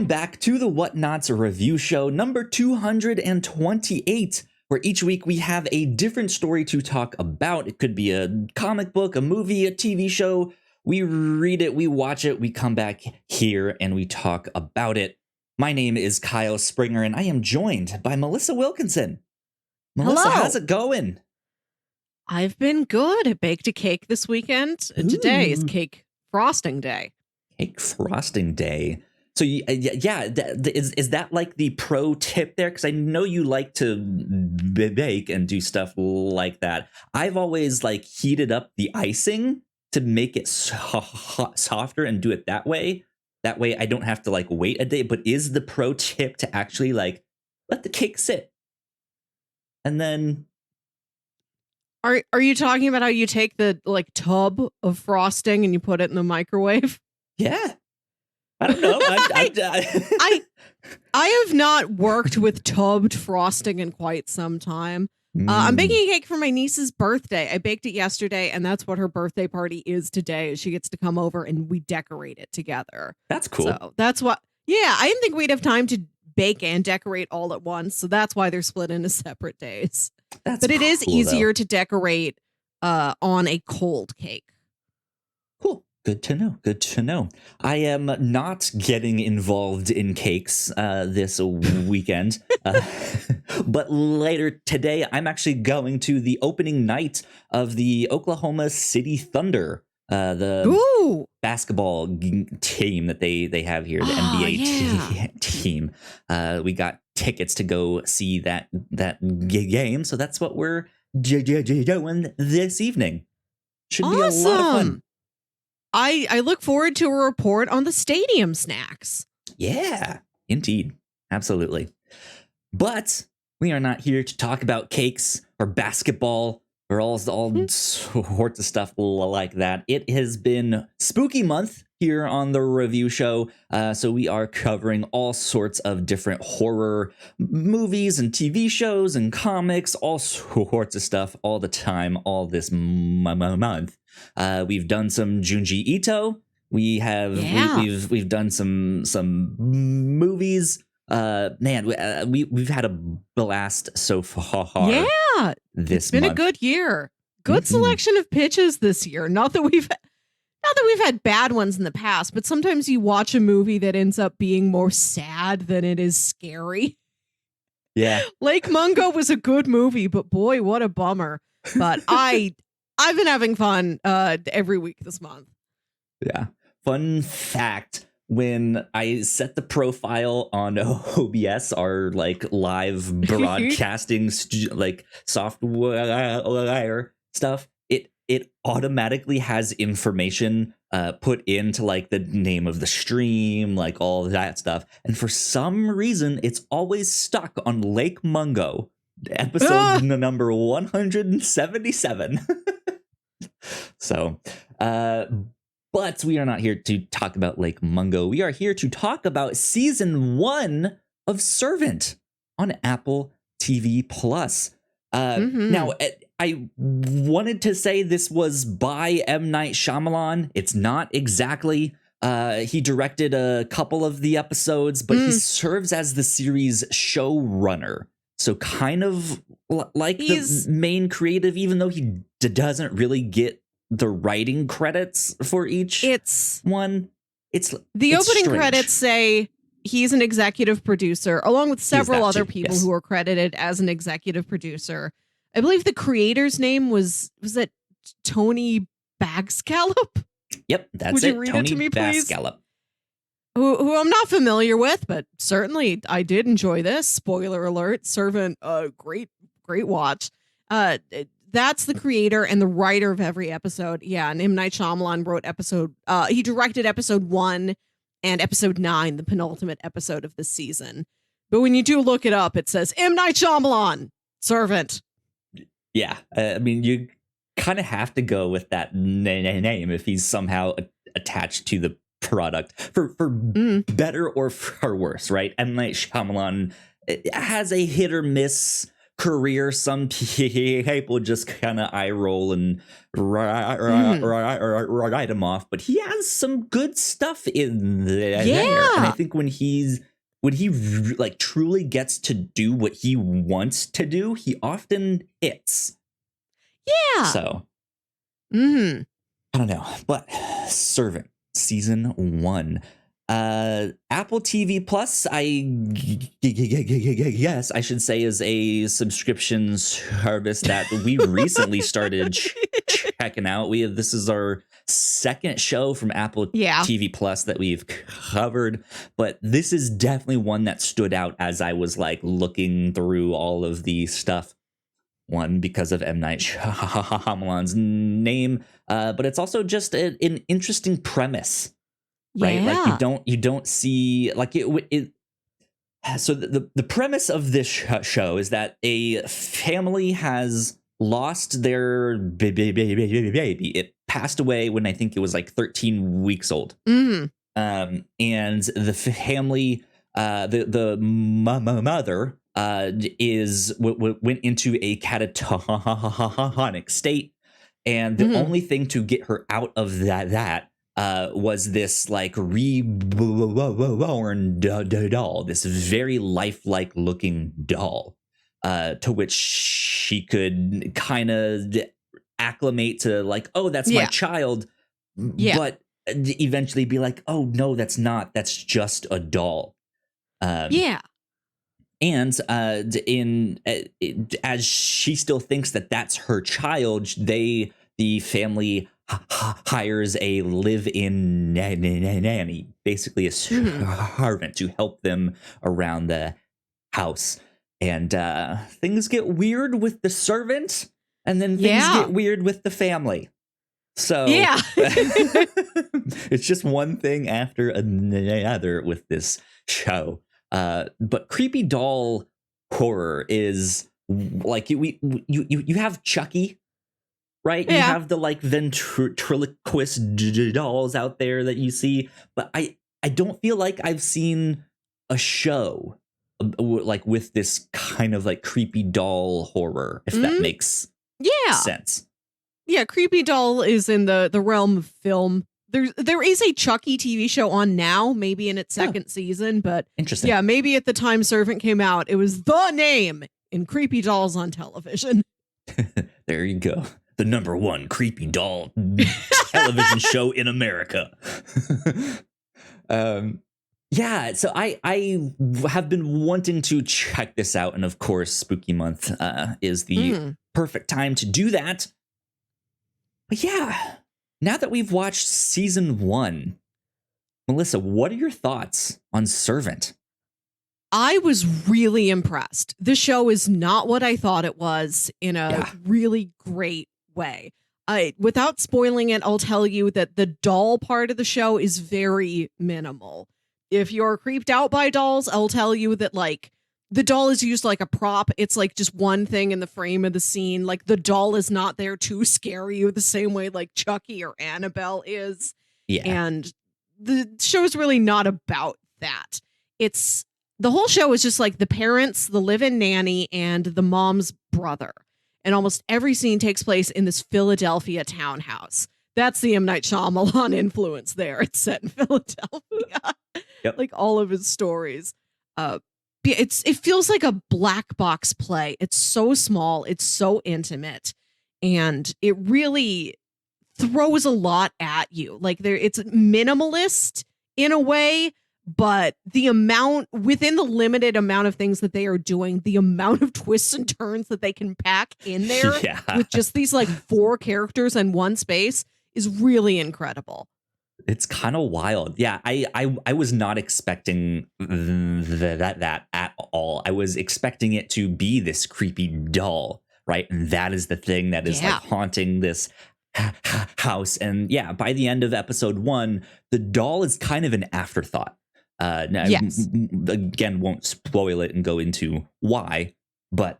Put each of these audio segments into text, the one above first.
back to the Whatnauts review show number 228, where each week we have a different story to talk about. It could be a comic book, a movie, a TV show. We read it, we watch it, we come back here and we talk about it. My name is Kyle Springer and I am joined by Melissa Wilkinson. Melissa, Hello. How's it going? I've been good. I baked a cake this weekend. And today is cake frosting day. Cake frosting day. So is that like the pro tip there? Because I know you like to bake and do stuff like that. I've always like heated up the icing to make it softer and do it that way. That way I don't have to like wait a day. But is the pro tip to actually like let the cake sit? And then Are you talking about how you take the like tub of frosting and you put it in the microwave? yeah. I don't know. I have not worked with tubbed frosting in quite some time. I'm baking a cake for my niece's birthday. I baked it yesterday, and that's what her birthday party is today. She gets to come over and we decorate it together. That's cool. So that's what. Yeah, I didn't think we'd have time to bake and decorate all at once, so that's why they're split into separate days. But it is easier to decorate on a cold cake. Cool. Good to know. Good to know. I am not getting involved in cakes this weekend. But later today, I'm actually going to the opening night of the Oklahoma City Thunder, the basketball team that they have here, the NBA team. We got tickets to go see that game. So that's what we're doing this evening. Should be a lot of fun. I look forward to a report on the stadium snacks. Yeah, indeed. Absolutely. But we are not here to talk about cakes or basketball or all sorts of stuff like that. It has been spooky month here on the review show. So we are covering all sorts of different horror movies and TV shows and comics, all sorts of stuff all the time, all this month. We've done some Junji Ito. We have we've done some movies. We've had a blast so far. Yeah, it's been a good year. Good selection of pitches this year. Not that we've had bad ones in the past, but sometimes you watch a movie that ends up being more sad than it is scary. Yeah, Lake Mungo was a good movie, but boy, what a bummer. But I've been having fun every week this month. Yeah. Fun fact, when I set the profile on OBS, our like live broadcasting like software stuff, it automatically has information put into like the name of the stream, like all that stuff. And for some reason, it's always stuck on Lake Mungo, episode number 177. So, but we are not here to talk about Lake Mungo. We are here to talk about season 1 of Servant on Apple TV Plus. Now, I wanted to say this was by M. Night Shyamalan. It's not exactly. He directed a couple of the episodes, but he serves as the series showrunner. So kind of like the main creative, even though he doesn't really get the writing credits for each one. It's opening strange. Credits say he's an executive producer, along with several other people who are credited as an executive producer. I believe the creator's name was it Tony Bagscallop? Yep, that's Would you read Tony it to me, please? Bagscallop. Who I'm not familiar with, but certainly I did enjoy this. Spoiler alert, Servant, great watch. That's the creator and the writer of every episode. Yeah, and M. Night Shyamalan wrote he directed episode 1 and episode 9, the penultimate episode of the season. But when you do look it up, it says M. Night Shyamalan, Servant. Yeah, I mean, you kind of have to go with that name if he's somehow attached to the product for better or for worse, right? M. Night Shyamalan has a hit or miss career, some people just kind of eye roll and write him off, but he has some good stuff in there. And I think when he like truly gets to do what he wants to do, he often hits. Yeah. So, I don't know, but Servant season 1. Apple TV Plus, I guess I should say, is a subscription service that we recently started checking out. This is our second show from Apple TV Plus that we've covered, but this is definitely one that stood out as I was like looking through all of the stuff. One, because of M. Night Shyamalan's name, but it's also just an interesting premise. Right, like you don't see like it. So the premise of this show is that a family has lost their baby. It passed away when I think it was like 13 weeks old. And the family, the mother went into a catatonic state, and the only thing to get her out of that was this like reborn doll, this very lifelike looking doll, to which she could kind of acclimate to, like, oh, that's my child, but eventually be like, oh no, that's not, that's just a doll. And as she still thinks that that's her child, the family hires a live-in nanny, basically a servant, to help them around the house. And things get weird with the servant, and then things get weird with the family. So it's just one thing after another with this show. But creepy doll horror is like you have Chucky. Right, you have the like ventriloquist dolls out there that you see, but I don't feel like I've seen a show like with this kind of like creepy doll horror, if that makes sense. Yeah, creepy doll is in the realm of film. There is a Chucky TV show on now, maybe in its second season, but interesting. Yeah, maybe at the time Servant came out, it was the name in creepy dolls on television. There you go. The #1 creepy doll television show in America. So I have been wanting to check this out, and of course, Spooky Month is the perfect time to do that. But yeah, now that we've watched season 1, Melissa, what are your thoughts on Servant? I was really impressed. The show is not what I thought it was in a really great way. Without spoiling it, I'll tell you that the doll part of the show is very minimal. If you're creeped out by dolls, I'll tell you that like the doll is used like a prop. It's like just one thing in the frame of the scene. Like the doll is not there to scare you the same way like Chucky or Annabelle is. Yeah. And the show is really not about that. The whole show is just like the parents, the live-in nanny, and the mom's brother. And almost every scene takes place in this Philadelphia townhouse. That's the M. Night Shyamalan influence there. It's set in Philadelphia. Like all of his stories. It feels like a black box play. It's so small. It's so intimate. And it really throws a lot at you. Like it's minimalist in a way, but within the limited amount of things that they are doing, the amount of twists and turns that they can pack in there with just these like 4 characters in one space is really incredible. It's kind of wild. Yeah, I was not expecting that at all. I was expecting it to be this creepy doll, right? And that is the thing that is like haunting this house. And yeah, by the end of episode 1, the doll is kind of an afterthought. Now, again, won't spoil it and go into why, but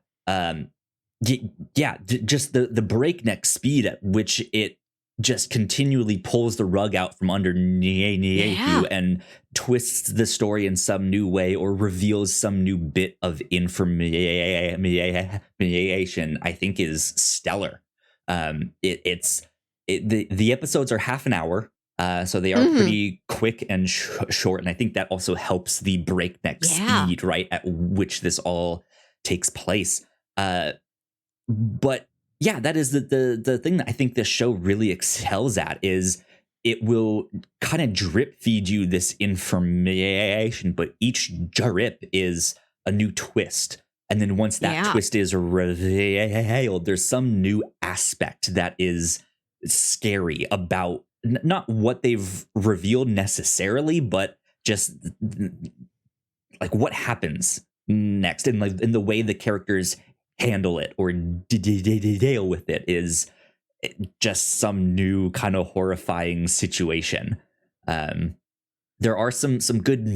just the breakneck speed at which it just continually pulls the rug out from underneath you and twists the story in some new way or reveals some new bit of information, I think is stellar. The episodes are half an hour, so they are pretty quick and short, and I think that also helps the breakneck speed, right, at which this all takes place. But yeah, that is the thing that I think this show really excels at is it will kind of drip feed you this information, but each drip is a new twist. And then once that twist is revealed, there's some new aspect that is scary about not what they've revealed necessarily, but just like what happens next, and like in the way the characters handle it or deal with it is just some new kind of horrifying situation. There are some good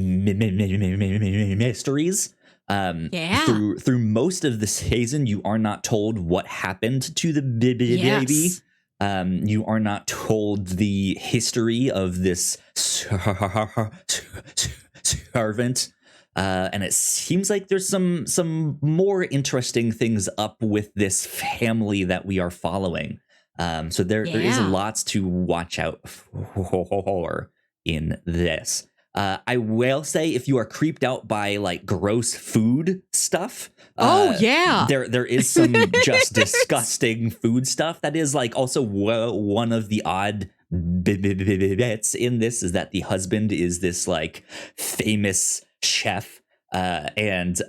mysteries. Through most of the season, you are not told what happened to the baby. You are not told the history of this servant. And it seems like there's some more interesting things up with this family that we are following. So there is lots to watch out for in this. I will say if you are creeped out by like gross food stuff, there is some just disgusting food stuff that is like also one of the odd bits in this is that the husband is this like famous chef, and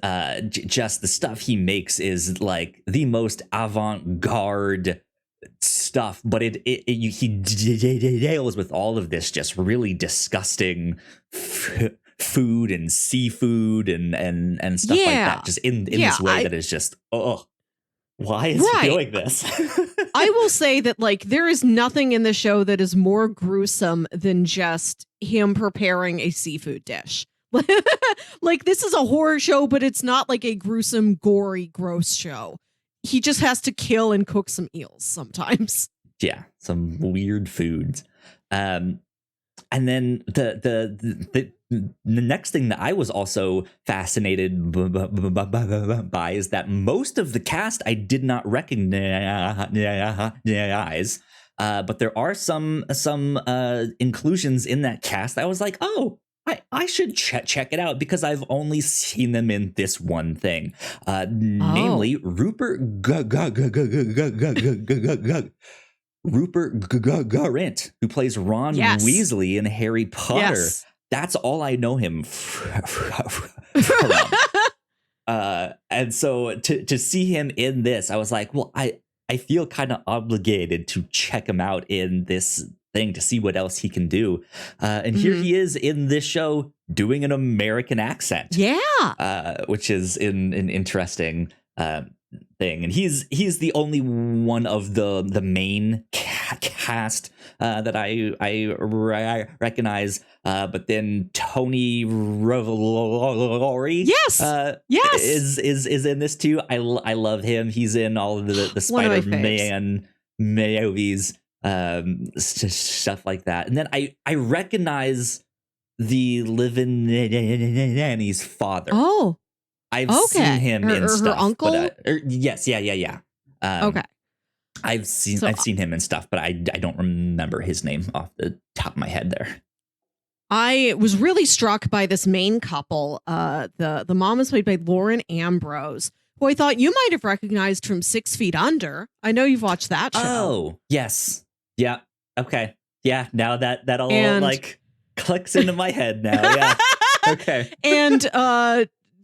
just the stuff he makes is like the most avant-garde stuff, but he deals with all of this just really disgusting food and seafood and stuff like that, just in this way that is just why is he doing this? I will say that like there is nothing in the show that is more gruesome than just him preparing a seafood dish. Like this is a horror show, but it's not like a gruesome, gory, gross show. He just has to kill and cook some eels sometimes. Yeah, some weird foods. And then the next thing that I was also fascinated by is that most of the cast I did not recognize, but there are some inclusions in that cast. I was like, oh, I should check it out because I've only seen them in this one thing, namely Rupert Grint, who plays Ron Weasley in Harry Potter. Yes. That's all I know him from. And so to see him in this, I was like, well, I feel kind of obligated to check him out in this thing to see what else he can do. And here he is in this show doing an American accent. Yeah. Which is an interesting thing. And he's the only one of the main cast that I recognize. But then Tony Revolori is in this too. I love him. He's in all of the Spider-Man movies. Stuff like that. And then I recognize the Living Nanny's father. Oh, I've seen him in stuff. Her uncle? But, yes, yeah. Okay. I've seen him in stuff, but I don't remember his name off the top of my head there. I was really struck by this main couple. The mom is played by Lauren Ambrose, who I thought you might have recognized from 6 Feet Under. I know you've watched that show. Oh, yes. Yeah. Okay. Yeah. Now that all like clicks into my head now. Yeah. Okay. And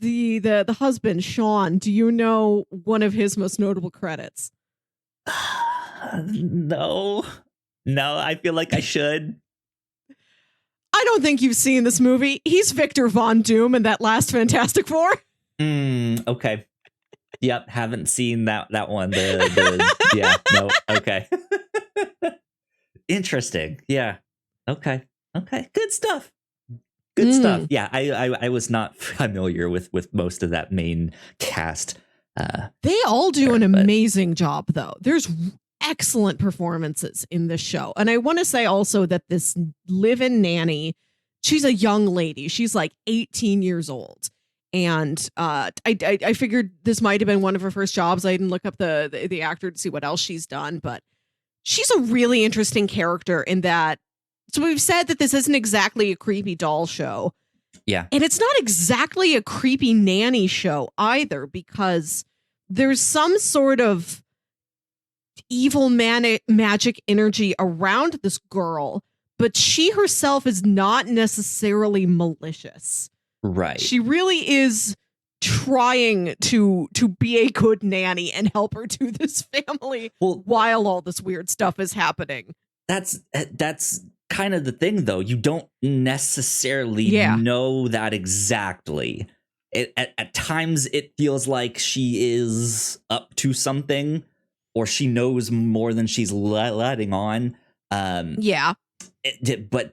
the husband, Sean, do you know one of his most notable credits? No, I feel like I should. I don't think you've seen this movie. He's Victor Von Doom in that last Fantastic Four. Okay. Yep, haven't seen that one. Okay. Interesting. Yeah. Okay. Good stuff. Good stuff. Yeah, I was not familiar with most of that main cast. They all do an amazing job, though. There's excellent performances in this show. And I want to say also that this live-in nanny, she's a young lady. She's like 18 years old. And I figured this might have been one of her first jobs. I didn't look up the actor to see what else she's done, but she's a really interesting character in that. So we've said that this isn't exactly a creepy doll show. Yeah. And it's not exactly a creepy nanny show either, because there's some sort of evil magic energy around this girl, but she herself is not necessarily malicious. Right. She really is trying to be a good nanny and help her to this family while all this weird stuff is happening. That's kind of the thing, though. You don't necessarily know that exactly. At times, it feels like she is up to something, or she knows more than she's letting on. But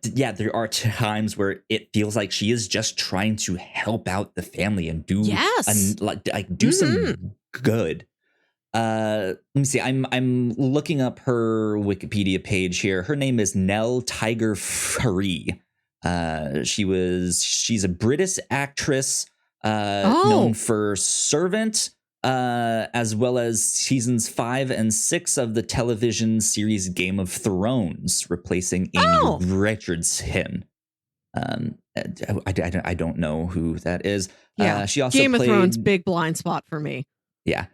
there are times where it feels like she is just trying to help out the family and do do some good. Let me see. I'm looking up her Wikipedia page here. Her name is Nell Tiger Free. She's a British actress known for Servant, as well as seasons 5 and 6 of the television series Game of Thrones, replacing Amy Richardson. I don't know who that is. She also Game of played, Thrones, big blind spot for me. Yeah.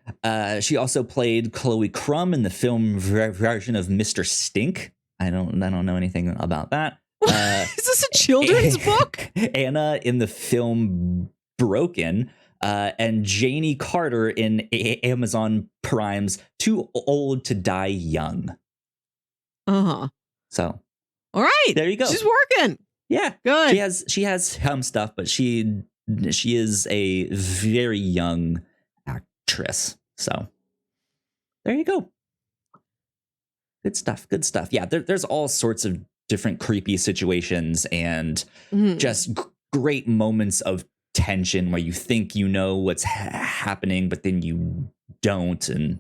She also played Chloe Crumb in the film version of Mr. Stink. I don't know anything about that. Is this a children's book? Anna in the film Broken, and Janie Carter in Amazon Prime's Too Old to Die Young. So, all right, there you go. She's working. Yeah, good. She has some stuff, but she is a very young actress. So, there you go. Good stuff. Yeah, there's all sorts of different creepy situations and just great moments of tension where you think you know what's happening, but then you don't. And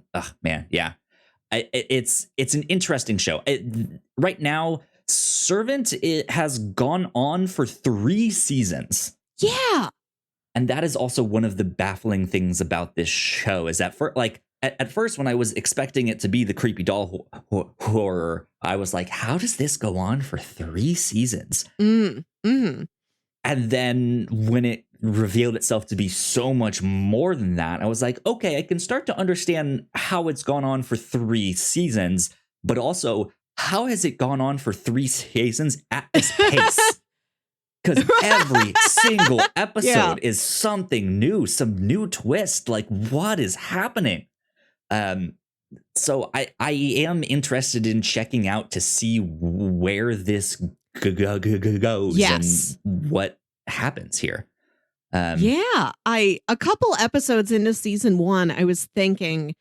it's an interesting show. Right now, Servant, it has gone on for 3 seasons. Yeah, and that is also one of the baffling things about this show is that at first, when I was expecting it to be the creepy doll horror, I was like, how does this go on for 3 seasons? And then when it revealed itself to be so much more than that, I was like, okay, I can start to understand how it's gone on for 3 seasons, but also how has it gone on for 3 seasons at this pace? Because every single episode is something new, some new twist. Like, what is happening? So I am interested in checking out to see where this goes and what happens here. A couple episodes into season 1, I was thinking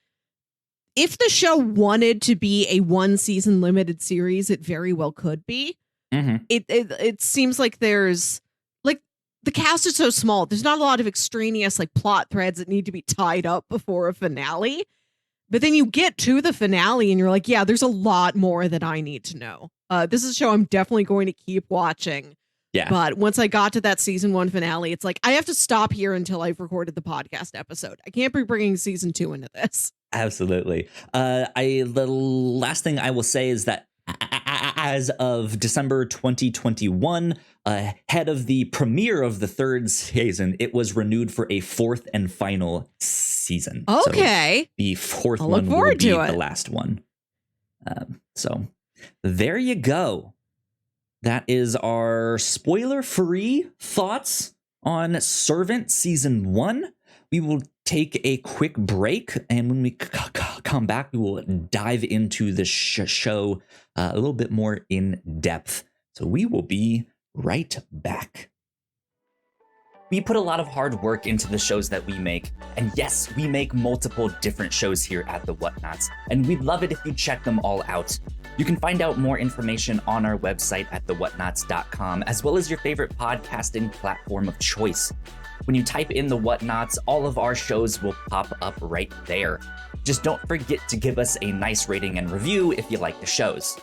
if the show wanted to be a 1-season limited series, it very well could be. It seems like there's the cast is so small. There's not a lot of extraneous plot threads that need to be tied up before a finale. But then you get to the finale and you're like, yeah, there's a lot more that I need to know. This is a show I'm definitely going to keep watching. Yeah. But once I got to that season 1 finale, it's like, I have to stop here until I've recorded the podcast episode. I can't be bringing season 2 into this. Absolutely. The last thing I will say is that as of December 2021, ahead of the premiere of the 3rd season, it was renewed for a 4th and final season. Okay. So the 4th one will be the last one. So there you go. That is our spoiler-free thoughts on Servant Season 1. We will take a quick break, and when we come back, we will dive into the show a little bit more in depth. So we will be right back. We put a lot of hard work into the shows that we make, and yes, we make multiple different shows here at the Whatnauts, and we'd love it if you check them all out. You can find out more information on our website at thewhatnauts.com, as well as your favorite podcasting platform of choice. When you type in the Whatnauts, all of our shows will pop up right there. Just don't forget to give us a nice rating and review if you like the shows.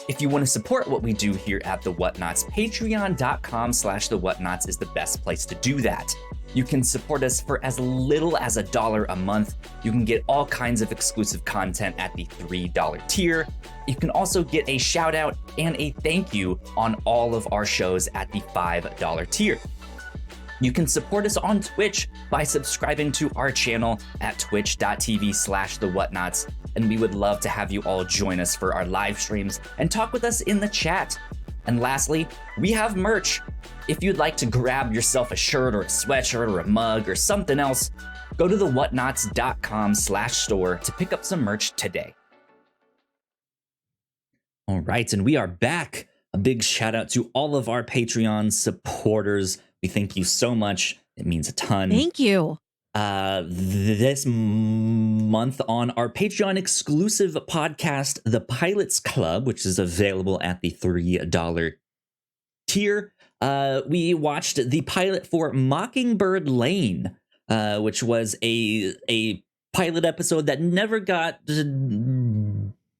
If you want to support what we do here at The Whatnauts, patreon.com/The Whatnauts is the best place to do that. You can support us for as little as $1 a month. You can get all kinds of exclusive content at the $3 tier. You can also get a shout out and a thank you on all of our shows at the $5 tier. You can support us on Twitch by subscribing to our channel at twitch.tv/The Whatnauts, and we would love to have you all join us for our live streams and talk with us in the chat. And lastly, we have merch. If you'd like to grab yourself a shirt or a sweatshirt or a mug or something else, go to thewhatnauts.com/store to pick up some merch today. All right, and we are back. A big shout out to all of our Patreon supporters. We thank you so much. It means a ton. Thank you. This month on our Patreon exclusive podcast, The Pilots Club, which is available at the $3 tier, we watched the pilot for Mockingbird Lane, which was a pilot episode that never got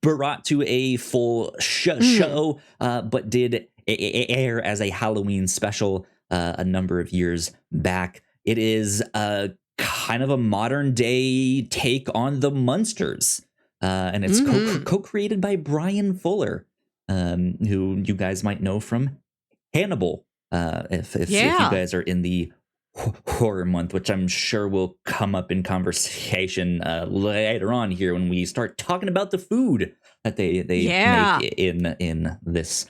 brought to a full show, but did air as a Halloween special a number of years back. It is kind of a modern day take on the Munsters, and it's co-created by Brian Fuller, who you guys might know from Hannibal, if you guys are in the horror month, which I'm sure will come up in conversation later on here when we start talking about the food that they make in this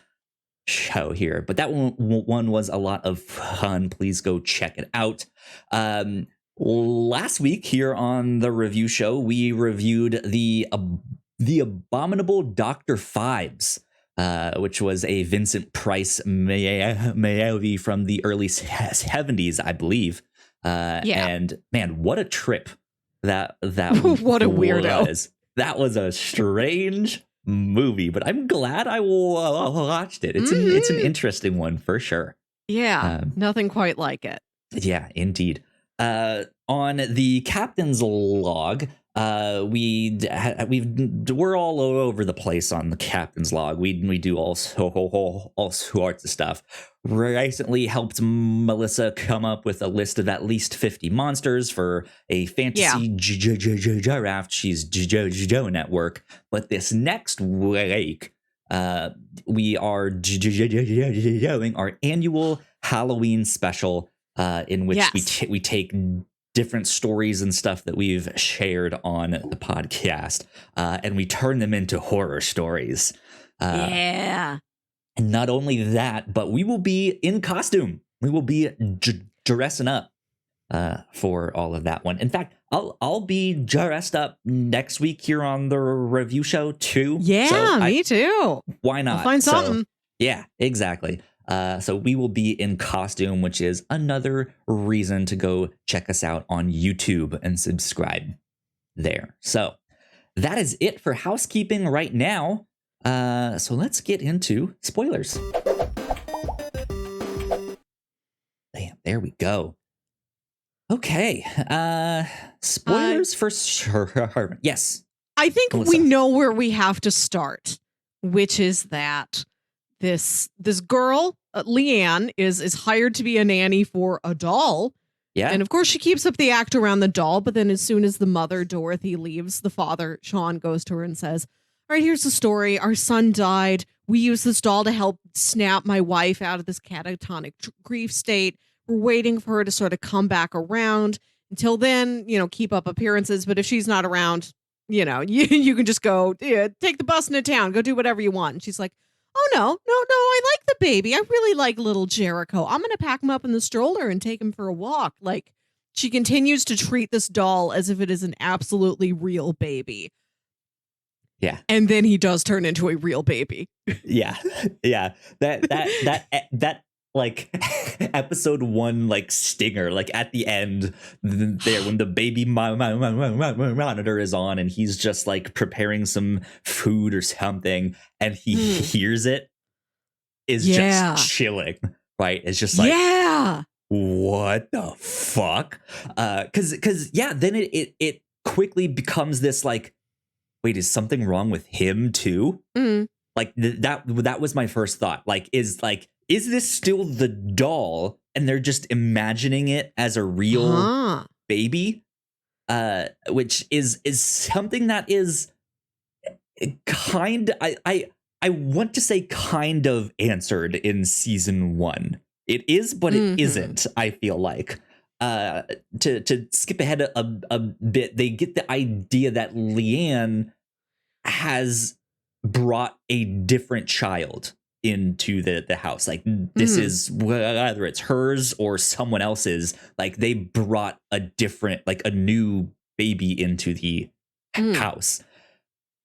show here. But that one was a lot of fun. Please go check it out. Last week here on the review show, we reviewed the Abominable Dr. Phibes, which was a Vincent Price movie from the early 70s, I believe. And man, what a trip that what a weirdo was. That was a strange movie, but I'm glad I watched it. It's an interesting one for sure. Yeah, nothing quite like it. Yeah, indeed. On the captain's log, we're all over the place on the captain's log. We do all sorts of stuff. Recently helped Melissa come up with a list of at least 50 monsters for a fantasy draft. She's Joe Network. But this next week, we are doing our annual Halloween special, in which we take different stories and stuff that we've shared on the podcast, and we turn them into horror stories. And not only that, but we will be in costume. We will be dressing up for all of that one. In fact, I'll be dressed up next week here on the review show too. Yeah, so me too. Why not? I'll find something. Yeah, exactly. So we will be in costume, which is another reason to go check us out on YouTube and subscribe there. So that is it for housekeeping right now. So let's get into spoilers. Bam, there we go. Okay. Spoilers for sure. Yes. I think Melissa. we know where we have to start, which is that this girl, Leanne, is hired to be a nanny for a doll. Yeah. And of course she keeps up the act around the doll, but then as soon as the mother, Dorothy, leaves, the father, Sean, goes to her and says, all right, here's the story. Our son died. We used this doll to help snap my wife out of this catatonic grief state. We're waiting for her to sort of come back around. Until then, keep up appearances. But if she's not around, you can just go take the bus into town, go do whatever you want. And she's like, oh, no, I like the baby. I really like little Jericho. I'm going to pack him up in the stroller and take him for a walk. Like, she continues to treat this doll as if it is an absolutely real baby. Yeah. And then he does turn into a real baby. Yeah. Yeah. That like episode 1, like stinger, like at the end there when the baby monitor is on and he's just like preparing some food or something and he hears it is just chilling, right? It's just like, what the fuck? Because yeah, then it quickly becomes this like, wait, is something wrong with him too? Mhm. Like that was my first thought. Is this still the doll and they're just imagining it as a real Huh. baby? Which is something that is kind I want to say kind of answered in season 1. It is, but it Mhm. isn't, I feel like. To skip ahead a bit, they get the idea that Leanne has brought a different child into the house. Like this Mhm. is whether it's hers or someone else's, like they brought a different, like a new baby into the Mhm. house.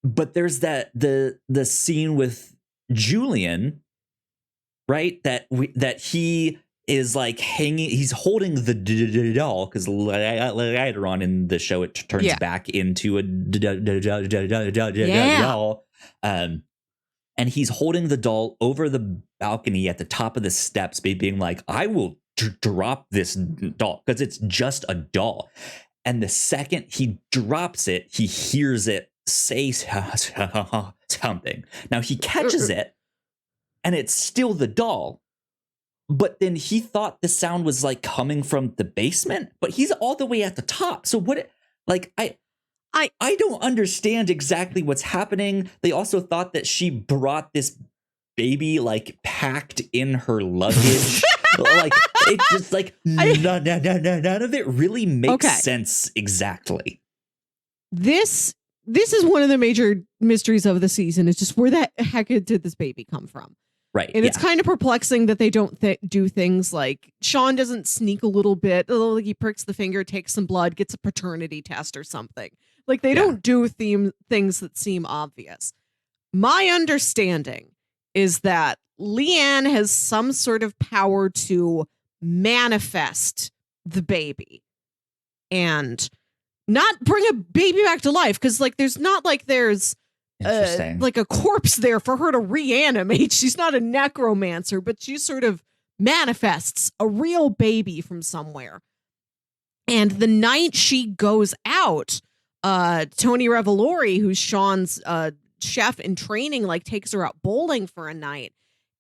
But there's the scene with Julian, right? That he is like hanging, he's holding the doll because later on in the show it turns Yeah. back into a Yeah. doll. And he's holding the doll over the balcony at the top of the steps, being like, I will drop this doll because it's just a doll. And the second he drops it, he hears it say something. Now he catches it and it's still the doll. But then he thought the sound was like coming from the basement, but he's all the way at the top. So what, like, I don't understand exactly what's happening. They also thought that she brought this baby like packed in her luggage. Like it just like none of it really makes Okay. sense exactly. This is one of the major mysteries of the season. Is just where the heck did this baby come from? Right. And it's kind of perplexing that they don't do things like Sean doesn't sneak a little bit. Like he pricks the finger, takes some blood, gets a paternity test or something. Like they don't do things that seem obvious. My understanding is that Leanne has some sort of power to manifest the baby and not bring a baby back to life. Because like there's not like there's Interesting. like a corpse there for her to reanimate. She's not a necromancer, but she sort of manifests a real baby from somewhere. And the night she goes out, Tony Revolori, who's Sean's chef in training, like takes her out bowling for a night.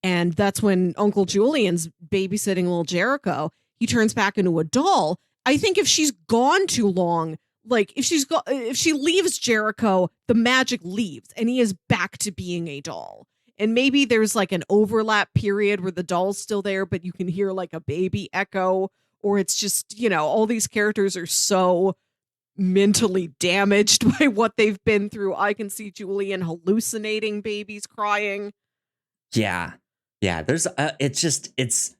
And that's when Uncle Julian's babysitting little Jericho. He turns back into a doll. I think if she's gone too long, like if she leaves Jericho, the magic leaves and he is back to being a doll. And maybe there's like an overlap period where the doll's still there, but you can hear like a baby echo, or it's just, all these characters are so mentally damaged by what they've been through. I can see Julian hallucinating babies crying. Yeah. There's it's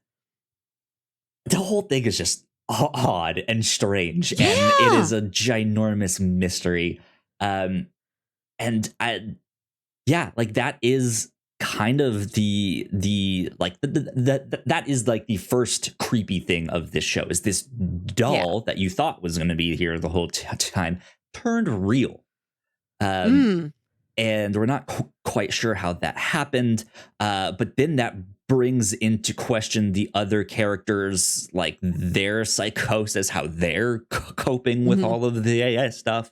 the whole thing is just odd and strange, and it is a ginormous mystery. And like that is kind of the like that is like the first creepy thing of this show, is this doll that you thought was going to be here the whole time turned real. And we're not quite sure how that happened. But then that brings into question the other characters, like their psychosis, how they're coping with all of the stuff.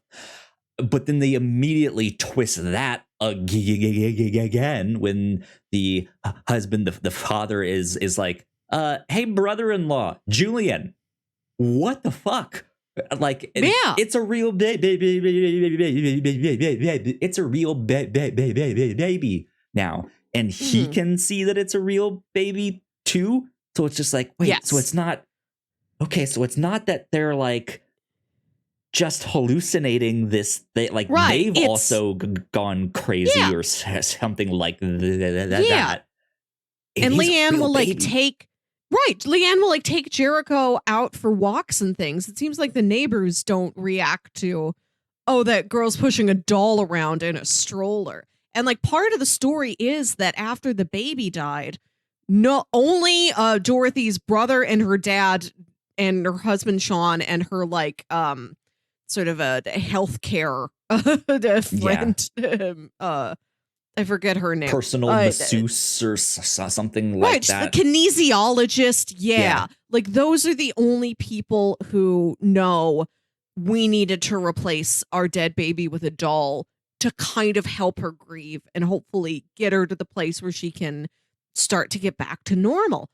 But then they immediately twist that again when the husband, the father is like, hey, brother-in-law, Julian, what the fuck? Like, it's a real baby. It's a real baby now. And he can see that it's a real baby too. So it's just like, wait, so it's not, okay, so it's not that they're like just hallucinating this. Like they've also gone crazy or something like that. And Leanne will like Leanne will like take Jericho out for walks and things. It seems like the neighbors don't react to, oh, that girl's pushing a doll around in a stroller. And like part of the story is that after the baby died, not only Dorothy's brother and her dad and her husband Sean and her like sort of a healthcare friend I forget her name. Personal masseuse or something like that. Right, the kinesiologist. Yeah. Like those are the only people who know we needed to replace our dead baby with a doll to kind of help her grieve and hopefully get her to the place where she can start to get back to normal.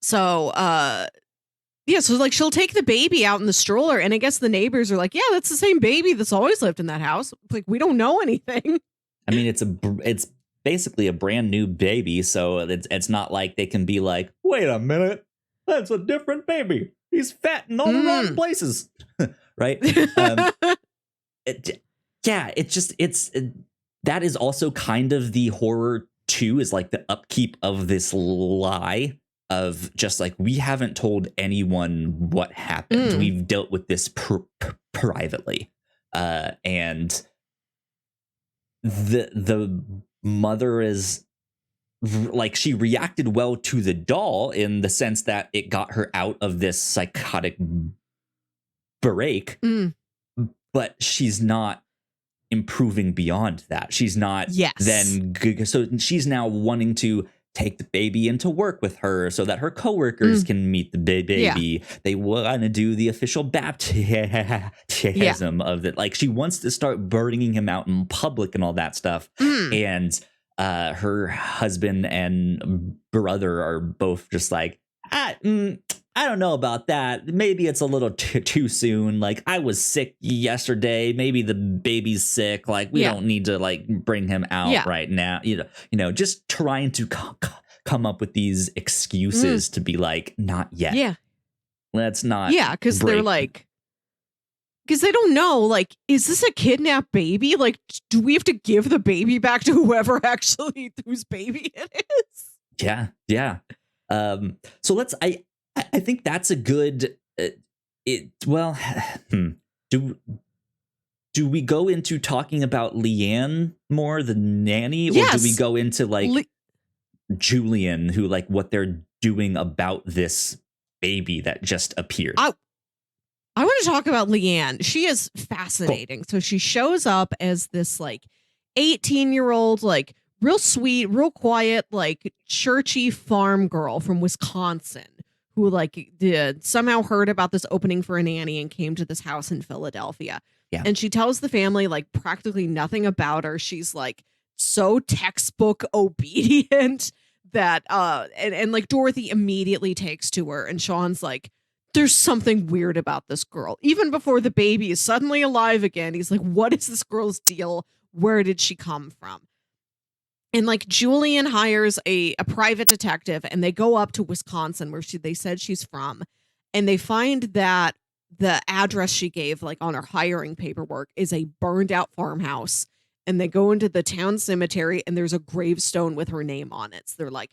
So, so like she'll take the baby out in the stroller, and I guess the neighbors are like, yeah, that's the same baby that's always lived in that house. Like, we don't know anything. I mean, it's basically a brand new baby, so it's not like they can be like, wait a minute, that's a different baby. He's fat in all the wrong places, right? That is also kind of the horror too, is like the upkeep of this lie of just like, we haven't told anyone what happened. We've dealt with this privately, and the mother is like, she reacted well to the doll in the sense that it got her out of this psychotic break, but she's not improving beyond that. She's not so she's now wanting to take the baby into work with her so that her coworkers can meet the baby. They want to do the official baptism of it. Like, she wants to start burning him out in public and all that stuff. And her husband and brother are both just like, I don't know about that. Maybe it's a little too soon. Like, I was sick yesterday. Maybe the baby's sick. Like, we don't need to like bring him out right now. You know, just trying to come up with these excuses to be like, not yet. Yeah. Let's not. Yeah, because they're like, because they don't know, like, is this a kidnapped baby? Like, do we have to give the baby back to whoever actually whose baby it is? Yeah. So I think that's a good. Do we go into talking about Leanne more, the nanny, or do we go into like Julian, who like what they're doing about this baby that just appeared? I want to talk about Leanne. She is fascinating. Cool. So she shows up as this like 18-year-old, like real sweet, real quiet, like churchy farm girl from Wisconsin who like somehow heard about this opening for a nanny and came to this house in Philadelphia. Yeah. And she tells the family like practically nothing about her. She's like so textbook obedient that and like Dorothy immediately takes to her, and Sean's like, there's something weird about this girl. Even before the baby is suddenly alive again, he's like, what is this girl's deal? Where did she come from? And like Julian hires a private detective, and they go up to Wisconsin where they said she's from. And they find that the address she gave like on her hiring paperwork is a burned out farmhouse. And they go into the town cemetery, and there's a gravestone with her name on it. So they're like,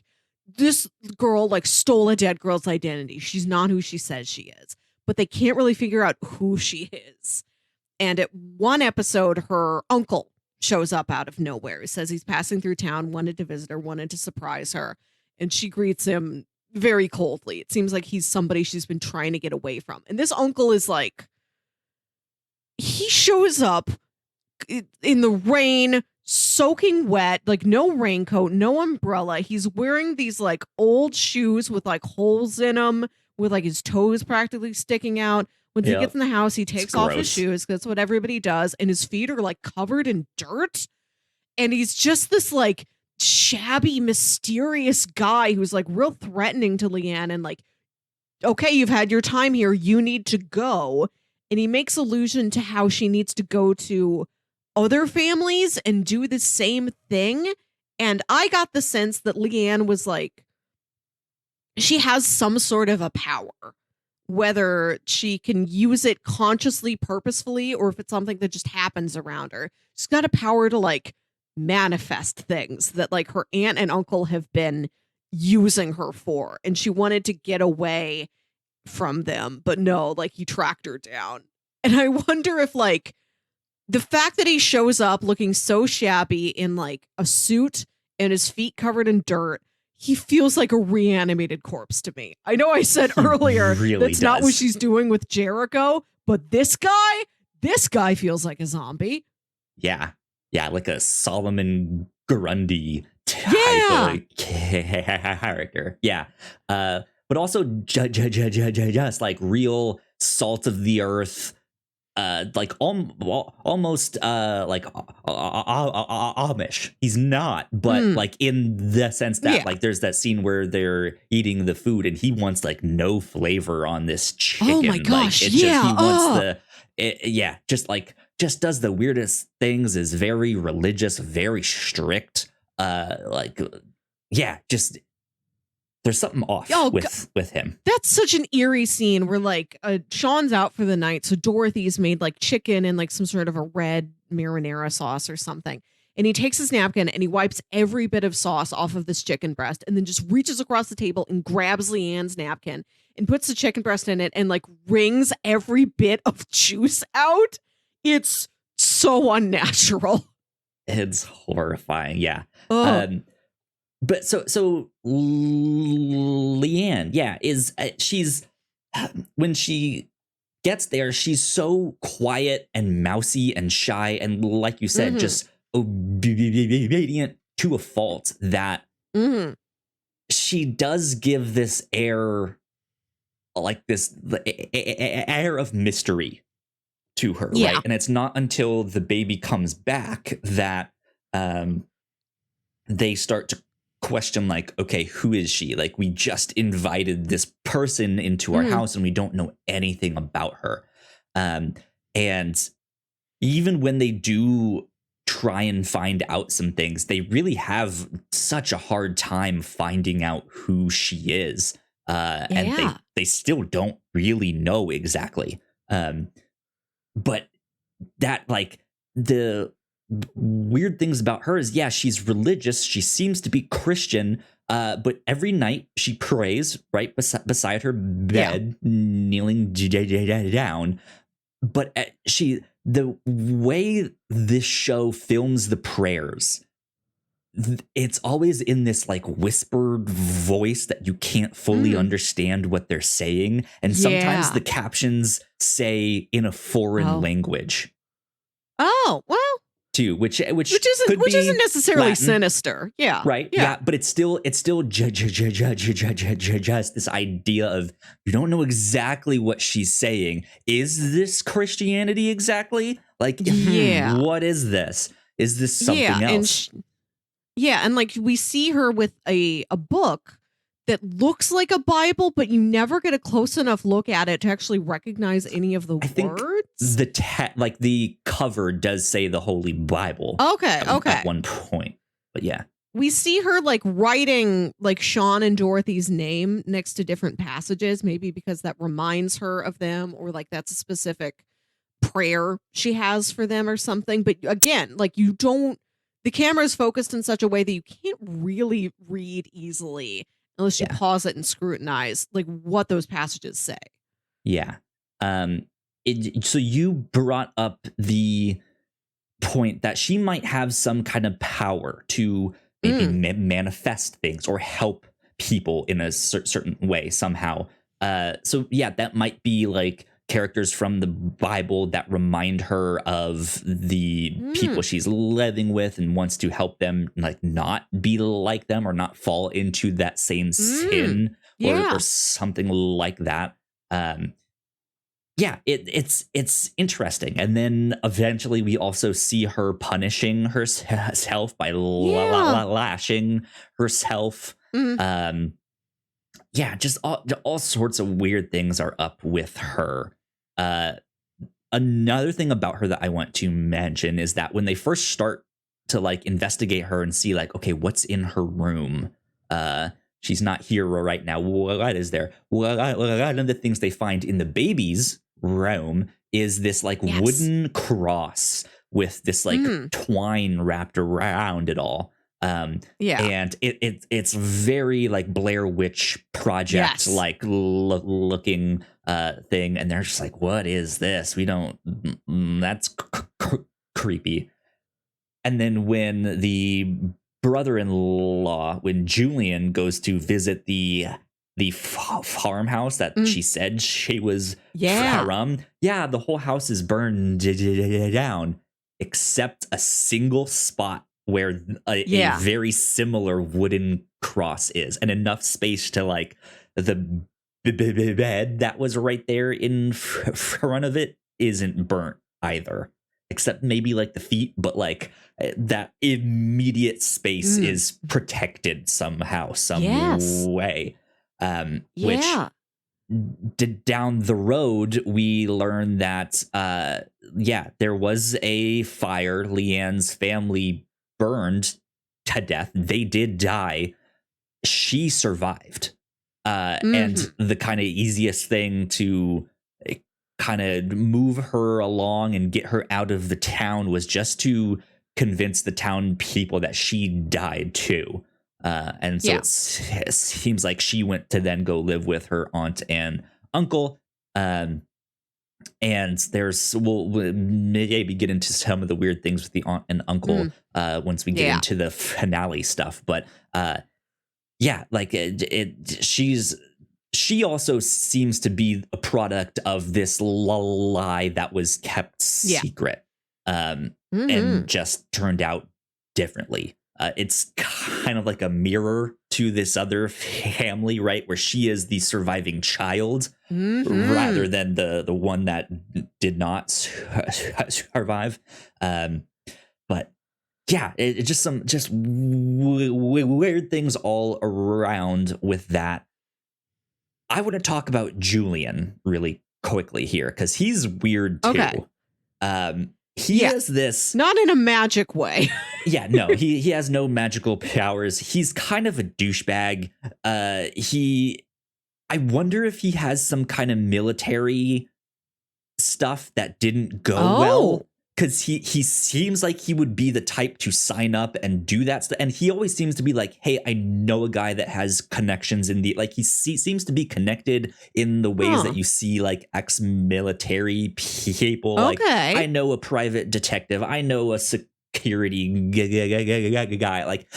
this girl like stole a dead girl's identity. She's not who she says she is, but they can't really figure out who she is. And at one episode, her uncle shows up out of nowhere. He says he's passing through town, wanted to visit her, wanted to surprise her. And she greets him very coldly. It seems like he's somebody she's been trying to get away from. And this uncle is like, he shows up in the rain, soaking wet, like no raincoat, no umbrella. He's wearing these like old shoes with like holes in them, with like his toes practically sticking out. When he gets in the house, he takes off his shoes. That's what everybody does. And his feet are like covered in dirt. And he's just this like shabby, mysterious guy who's like real threatening to Leanne and like, okay, you've had your time here. You need to go. And he makes allusion to how she needs to go to other families and do the same thing. And I got the sense that Leanne was like, she has some sort of a power, whether she can use it consciously, purposefully, or if it's something that just happens around her. She's got a power to like manifest things that like her aunt and uncle have been using her for. And she wanted to get away from them, but no, like he tracked her down. And I wonder if like the fact that he shows up looking so shabby in like a suit and his feet covered in dirt, he feels like a reanimated corpse to me. I know I said earlier that's not what she's doing with Jericho, but this guy feels like a zombie. Yeah. yeah, like a Solomon Grundy type Yeah. of character. Yeah. But also just like real salt of the earth, like almost like Amish. He's not, but like in the sense that Yeah. like there's that scene where they're eating the food and he wants like no flavor on this chicken. Oh my gosh, Like it's just he wants yeah. just does the weirdest things. Is very religious, very strict. Like yeah, just there's something off Oh, with him. That's such an eerie scene where like Sean's out for the night, so Dorothy's made like chicken and like some sort of a red marinara sauce or something. And he takes his napkin and he wipes every bit of sauce off of this chicken breast and then just reaches across the table and grabs Leanne's napkin and puts the chicken breast in it and like wrings every bit of juice out. It's so unnatural. It's horrifying. Yeah. Oh. But so Leanne, yeah, is she's when she gets there, she's so quiet and mousy and shy and like you said, just obedient to a fault that she does give this air, like this air of mystery to her, Yeah. right? And it's not until the baby comes back that they start to question, like, okay, who is she? Like, we just invited this person into our house and we don't know anything about her. And even when they do try and find out some things, they really have such a hard time finding out who she is. And they still don't really know exactly. But that, like, the weird things about her is, yeah, she's religious. She seems to be Christian, but every night she prays right beside her bed, kneeling down. But the way this show films the prayers, it's always in this like whispered voice that you can't fully understand what they're saying. And sometimes the captions say in a foreign language. Oh, well. Too, which isn't necessarily Latin, sinister. Yeah. Right. Yeah. But it's still just this idea of you don't know exactly what she's saying. Is this Christianity exactly? Like, what is this? Is this something else? And like we see her with a book that looks like a Bible, but you never get a close enough look at it to actually recognize any of the words. Like the cover does say the Holy Bible. Okay. At one point, but yeah. We see her like writing like Sean and Dorothy's name next to different passages, maybe because that reminds her of them, or like that's a specific prayer she has for them or something. But again, like the camera is focused in such a way that you can't really read easily unless you pause it and scrutinize like what those passages say. Yeah. So you brought up the point that she might have some kind of power to maybe manifest things or help people in a certain way somehow. So yeah, that might be like characters from the Bible that remind her of the people she's living with and wants to help them like not be like them or not fall into that same sin or something like that. It's interesting. And then eventually we also see her punishing herself by lashing herself. Just all sorts of weird things are up with her. Another thing about her that I want to mention is that when they first start to like investigate her and see like, okay, what's in her room? She's not here right now. What is there? One of the things they find in the baby's room is this like wooden cross with this like twine wrapped around it all. And it's very like Blair Witch Project like looking thing, and they're just like, what is this? We don't that's creepy. And then when the brother-in-law, when Julian goes to visit the farmhouse that she said she was from, the whole house is burned down. except a single spot where a very similar wooden cross is, and enough space to like the bed that was right there in front of it isn't burnt either, except maybe like the feet, but like that immediate space is protected somehow, some way. Which down the road we learn that there was a fire. Leanne's family burned to death. They did die. She survived. And the kind of easiest thing to kind of move her along and get her out of the town was just to convince the town people that she died too. And so it seems like she went to then go live with her aunt and uncle. And we'll maybe get into some of the weird things with the aunt and uncle once we get into the finale stuff. But she also seems to be a product of this lie that was kept secret and just turned out differently. It's kind of like a mirror to this other family, right? Where she is the surviving child rather than the one that did not survive. But yeah, it just weird things all around with that. I want to talk about Julian really quickly here because he's weird too. Okay. He has this, not in a magic way. He has no magical powers. He's kind of a douchebag. I wonder if he has some kind of military stuff that didn't go well. Because he seems like he would be the type to sign up and do that stuff. And he always seems to be like, hey, I know a guy that has connections in the, like, he seems to be connected in the ways that you see like ex-military people. Like, I know a private detective. I know a security guy. Like,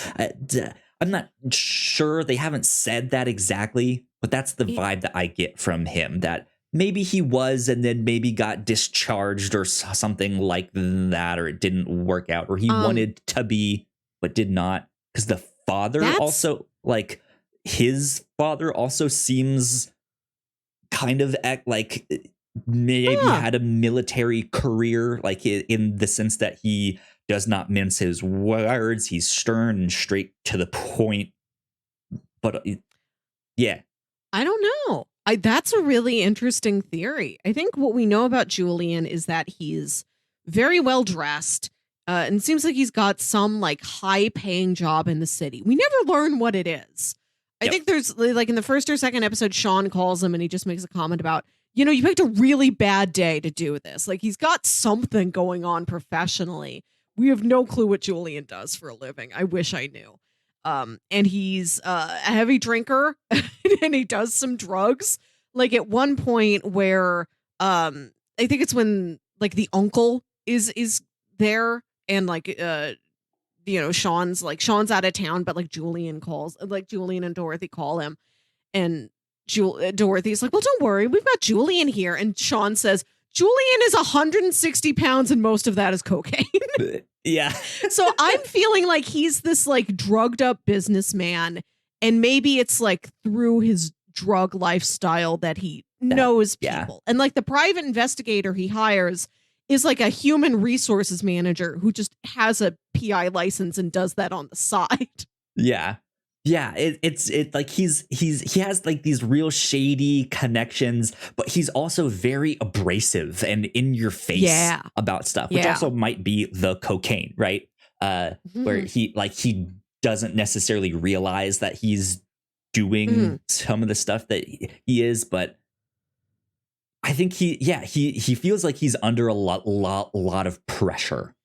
I'm not sure. They haven't said that exactly, but that's the vibe that I get from him, that maybe he was and then maybe got discharged or something like that, or it didn't work out, or he wanted to be but did not, because the father also, like, his father also seems kind of like maybe had a military career, like in the sense that he does not mince his words. He's stern and straight to the point. But I don't know. That's a really interesting theory. I think what we know about Julian is that he's very well dressed, and seems like he's got some like high paying job in the city. We never learn what it is. I think there's like in the first or second episode, Sean calls him and he just makes a comment about, you picked a really bad day to do this. Like, he's got something going on professionally. We have no clue what Julian does for a living. I wish I knew. And he's a heavy drinker and he does some drugs. Like at one point where I think it's when like the uncle is there and like Sean's out of town, but like Julian and Dorothy call him, and Dorothy's like, well, don't worry, we've got Julian here. And Sean says, Julian is 160 pounds and most of that is cocaine. Yeah. So I'm feeling like he's this like drugged up businessman, and maybe it's like through his drug lifestyle that he knows people. And like the private investigator he hires is like a human resources manager who just has a PI license and does that on the side. Yeah. Yeah, it's like he has like these real shady connections, but he's also very abrasive and in your face about stuff, which also might be the cocaine, right? Where he doesn't necessarily realize that he's doing some of the stuff that he is, but I think he feels like he's under a lot of pressure,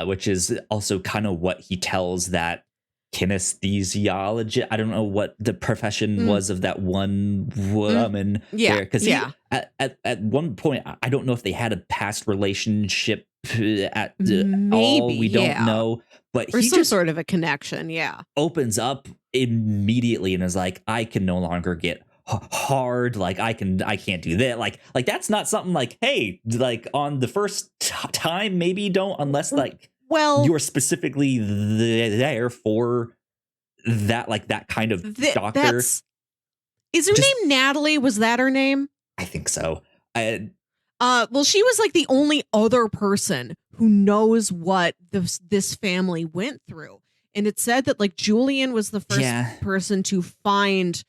which is also kind of what he tells that kinesthesiologist. I don't know what the profession was of that one woman. Because at one point, I don't know if they had a past relationship at all. We don't know, but or he some just sort of a connection. Opens up immediately and is like, I can no longer get hard. Like I can't do that. Like that's not something like, hey, like on the first time, maybe you don't, unless like Well, you're specifically there for that, like that kind of doctor. Is her name Natalie? Was that her name? I think so. Well, she was like the only other person who knows what this family went through. And it said that like Julian was the first person to find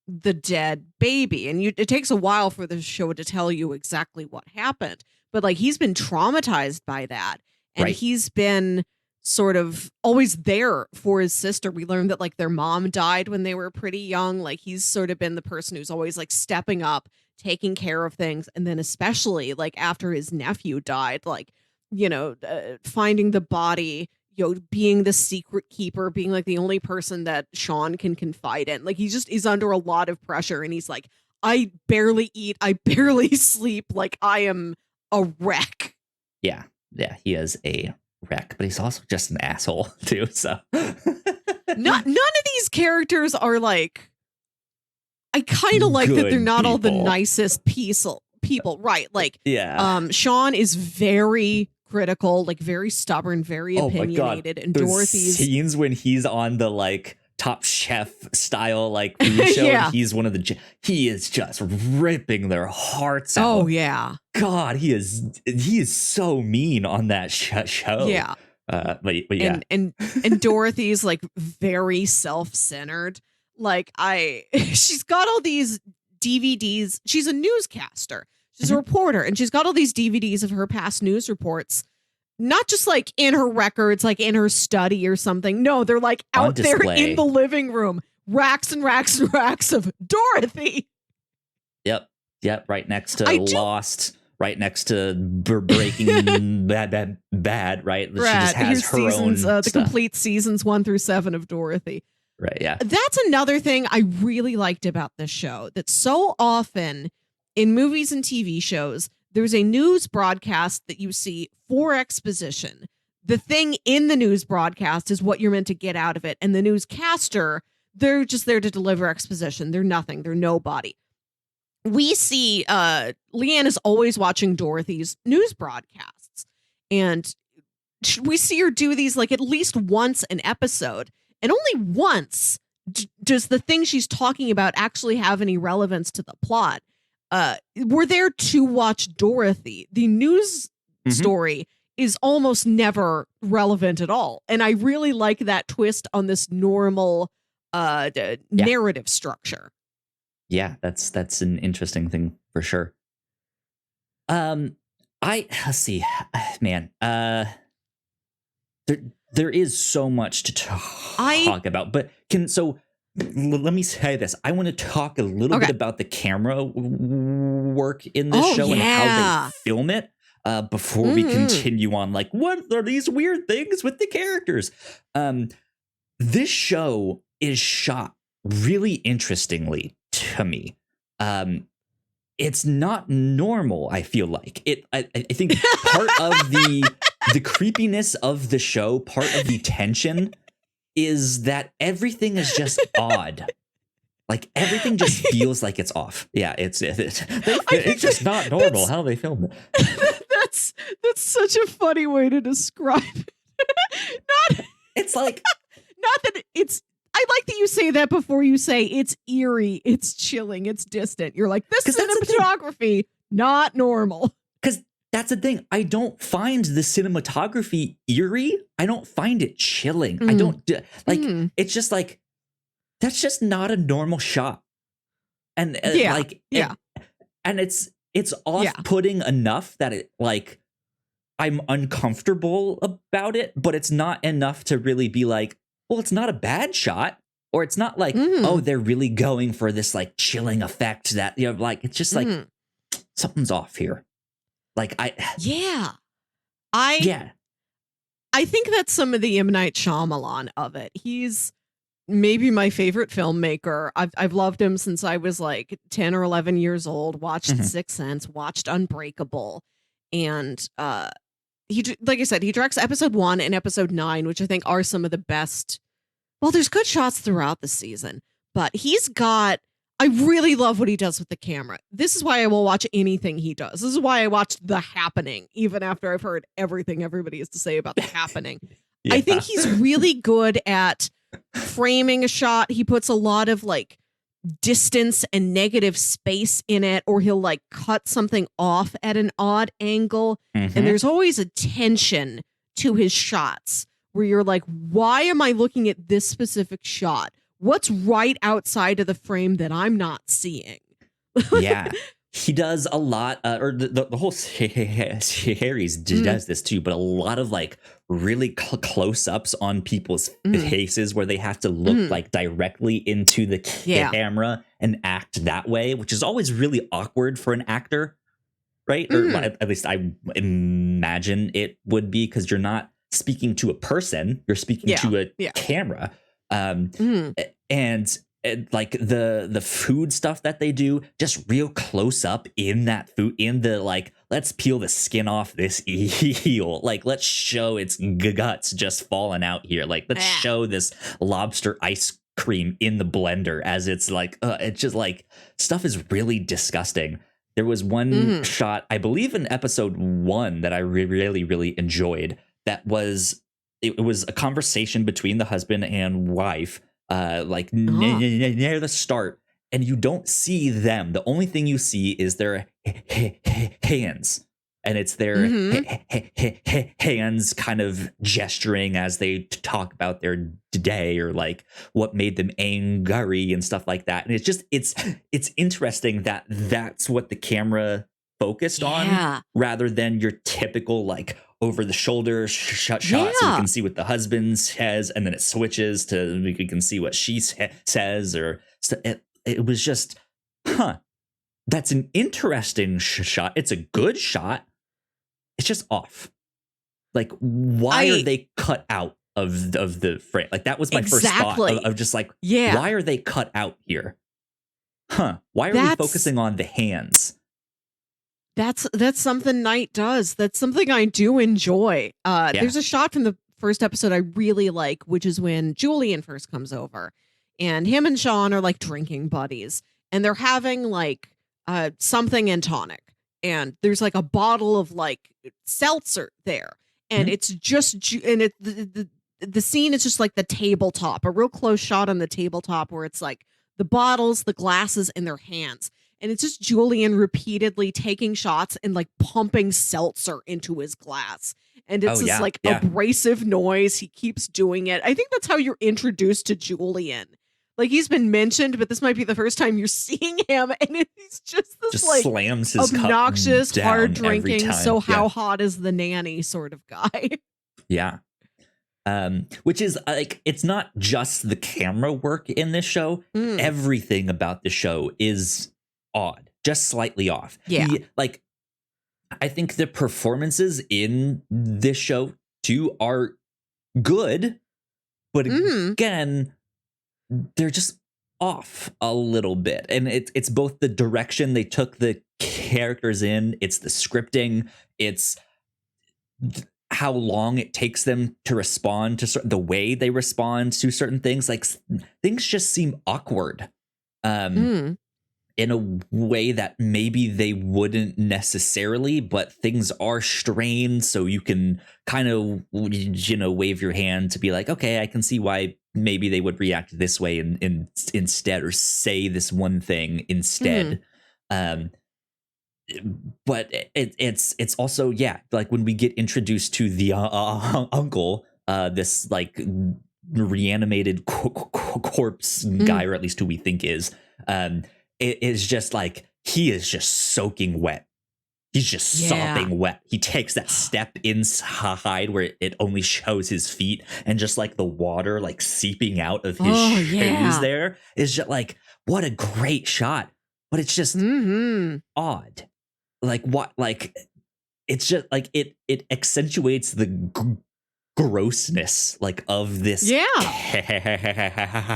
the dead baby. And it takes a while for the show to tell you exactly what happened. But like he's been traumatized by that. And he's been sort of always there for his sister. We learned that like their mom died when they were pretty young. Like he's sort of been the person who's always like stepping up, taking care of things. And then especially like after his nephew died, like, finding the body, being the secret keeper, being like the only person that Sean can confide in. Like he just is under a lot of pressure. And he's like, I barely eat. I barely sleep. Like I am a wreck. Yeah. Yeah. He is a wreck, but he's also just an asshole too. So none of these characters are like, I kind of like that they're not all the nicest people, right? Like, Sean is very critical, like very stubborn, very opinionated, and Dorothy's scenes when he's on the like Top Chef style like food show, and he's one of he is just ripping their hearts out. Oh yeah, God, he is so mean on that show. Yeah, but yeah, and Dorothy's like very self-centered. Like she's got all these DVDs. She's a newscaster. She's a reporter, and she's got all these DVDs of her past news reports. Not just like in her records, like in her study or something. No, they're like out there in the living room. Racks and racks and racks of Dorothy. Yep. Right next to Lost. Right next to Breaking Bad. Right. She just has her seasons, own the stuff. complete seasons 1 through 7 of Dorothy. Right. Yeah. That's another thing I really liked about this show. That so often in movies and TV shows, there's a news broadcast that you see for exposition. The thing in the news broadcast is what you're meant to get out of it. And the newscaster, they're just there to deliver exposition. They're nothing. They're nobody. We see Leanne is always watching Dorothy's news broadcasts. And we see her do these like at least once an episode. And only once does the thing she's talking about actually have any relevance to the plot. We're there to watch Dorothy. The news story is almost never relevant at all. And I really like that twist on this normal narrative structure. Yeah, that's an interesting thing for sure. Let's see, man. There is so much to talk about, but let me say this. I want to talk a little bit about the camera work in this show and how they film it before we continue on. Like, what are these weird things with the characters? This show is shot really interestingly to me. It's not normal, I feel like. I think part of the creepiness of the show, part of the tension is that everything is just odd. Like everything just feels like it's off. Yeah, it's just not normal how they film it. That's such a funny way to describe it. It's like not that it's. I like that you say that before you say it's eerie, it's chilling, it's distant. You're like, this cinematography not normal. Because that's the thing. I don't find the cinematography eerie. I don't find it chilling. I don't it's just like, that's just not a normal shot. And and it's off-putting enough that it like, I'm uncomfortable about it, but it's not enough to really be like, well, it's not a bad shot, or it's not like, oh, they're really going for this like chilling effect that, like, it's just like something's off here. Like I think that's some of the M. Night Shyamalan of it. He's maybe my favorite filmmaker. I've loved him since I was like 10 or 11 years old, watched Sixth Sense, watched Unbreakable. And he, like I said, he directs episode 1 and episode 9, which I think are some of the best. Well, there's good shots throughout the season, but he's got I really love what he does with the camera. This is why I will watch anything he does. This is why I watched The Happening, even after I've heard everything everybody has to say about The Happening. Yeah. I think he's really good at framing a shot. He puts a lot of like distance and negative space in it, or he'll like cut something off at an odd angle. Mhm. And there's always a tension to his shots where you're like, why am I looking at this specific shot? What's right outside of the frame that I'm not seeing? Yeah. He does a lot, or the whole series does this too, but a lot of like really close-ups on people's faces where they have to look like directly into the camera and act that way, which is always really awkward for an actor, right? Or at least I imagine it would be, because you're not speaking to a person, you're speaking to a camera. And like the food stuff that they do, just real close up in that food, in the like, let's peel the skin off this eel, like let's show its guts just falling out here, like let's show this lobster ice cream in the blender as it's like it's just like, stuff is really disgusting. There was one shot, I believe in episode 1, that I really enjoyed. That was, it was a conversation between the husband and wife, like near the start, and you don't see them. The only thing you see is their hands, and it's their hands kind of gesturing as they talk about their day, or like what made them angry and stuff like that. And it's just, it's interesting that that's what the camera focused on, rather than your typical like over the shoulder shot so you can see what the husband says, and then it switches to we can see what she says, or it was just, that's an interesting shot. It's a good shot. It's just off. Like, why are they cut out of the frame? Like, that was my first thought of just like, why are they cut out here? Why are we focusing on the hands? That's something Knight does. That's something I do enjoy. There's a shot from the first episode I really like, which is when Julian first comes over, and him and Sean are like drinking buddies, and they're having like something and tonic, and there's like a bottle of like seltzer there, and it's just, and the scene is just like the tabletop, a real close shot on the tabletop where it's like the bottles, the glasses in their hands. And it's just Julian repeatedly taking shots and like pumping seltzer into his glass. And it's this like abrasive noise. He keeps doing it. I think that's how you're introduced to Julian. Like, he's been mentioned, but this might be the first time you're seeing him. And he's just this like slams his obnoxious, cup hard drinking. So how hot hot is the nanny sort of guy? Yeah. Which is like, it's not just the camera work in this show. Everything about the show is odd, just slightly off. Like, I think the performances in this show too are good, but again, they're just off a little bit. And it's both the direction they took the characters in, it's the scripting, it's how long it takes them to respond to the way they respond to certain things. Like, things just seem awkward. In a way that maybe they wouldn't necessarily, but things are strained, so you can kind of, wave your hand to be like, okay, I can see why maybe they would react this way instead, or say this one thing instead. But it's also, like when we get introduced to the uncle, this like reanimated corpse guy, or at least who we think is, it is just like, he is just soaking wet. He's just sopping wet. He takes that step inside where it only shows his feet, and just like the water like seeping out of his shoes there is just like, what a great shot. But it's just odd. Like, what? Like, it's just like it accentuates the grossness like of this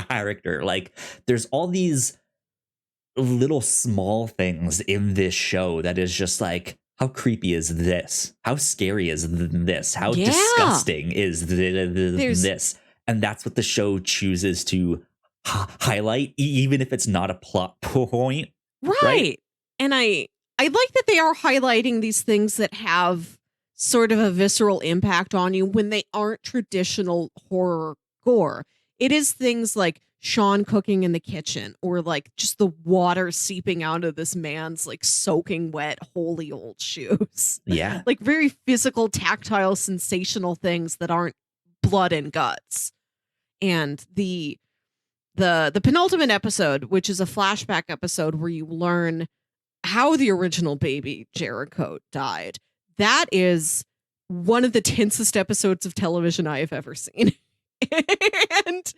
character. Like, there's all these little small things in this show that is just like, how creepy is this? How scary is this? How disgusting is this? And that's what the show chooses to highlight, even if it's not a plot point, right? Right. And I like that they are highlighting these things that have sort of a visceral impact on you when they aren't traditional horror gore. It is things like Sean cooking in the kitchen, or like just the water seeping out of this man's like soaking wet holy old shoes. Yeah. Like very physical, tactile, sensational things that aren't blood and guts. And the penultimate episode, which is a flashback episode where you learn how the original baby Jericho died. That is one of the tensest episodes of television I have ever seen. And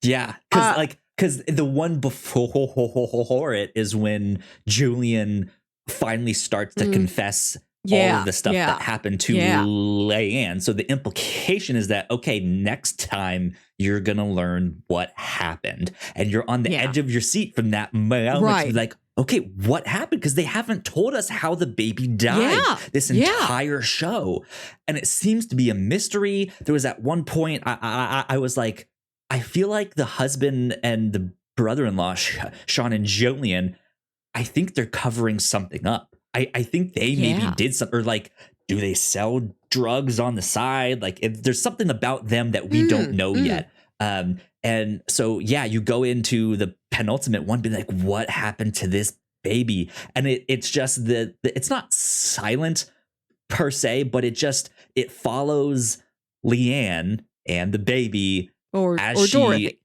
Yeah, because the one before it is when Julian finally starts to confess all of the stuff that happened to Leanne. So the implication is that, okay, next time you're gonna learn what happened, and you're on the edge of your seat from that moment. Right. Like, okay, what happened? Because they haven't told us how the baby died this entire show, and it seems to be a mystery. There was at one point I was like, I feel like the husband and the brother-in-law, Sean and Jolien, I think they're covering something up. I think they maybe did something, or like, do they sell drugs on the side? Like, if there's something about them that we don't know yet. And so, you go into the penultimate one, being like, what happened to this baby? And it's just it's not silent per se, but it follows Leanne and the baby or as Dorothy.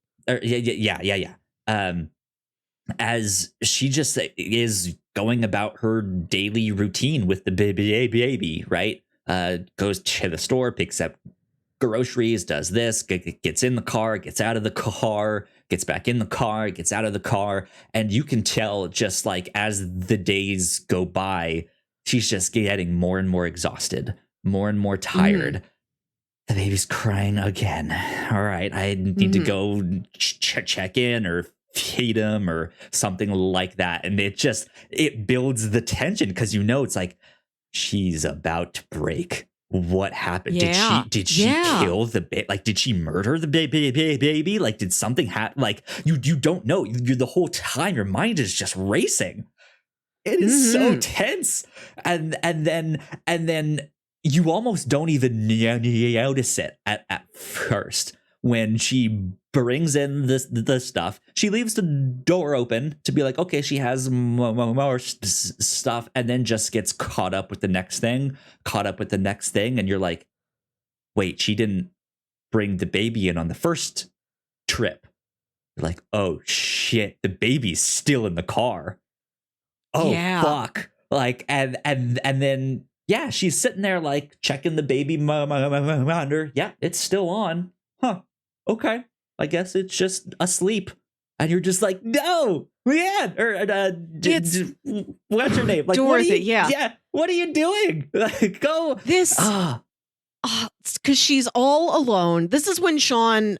As she just is going about her daily routine with the baby, right? Goes to the store, picks up groceries, does this, gets in the car, gets out of the car, gets back in the car, gets out of the car. And you can tell, just like as the days go by, she's just getting more and more exhausted, more and more tired. The baby's crying again. All right, I need to go check in or feed him or something like that. And it builds the tension, because it's like, she's about to break. What happened? Did she kill the baby? Like, did she murder the baby? Like, did something happen? Like, you don't know. You're the whole time, your mind is just racing. It is so tense. And then you almost don't even notice it at first. When she brings in the stuff, she leaves the door open to be like, okay, she has more stuff, and then just gets caught up with the next thing. And you're like, wait, she didn't bring the baby in on the first trip. You're like, oh shit, the baby's still in the car. Oh fuck. Like, and then she's sitting there like checking the baby monitor. Yeah, it's still on. Huh. Okay. I guess it's just asleep. And you're just like, no, Leanne, or what's her name? Like, Dorothy, what are you doing? Like, go. This, because she's all alone. This is when Sean,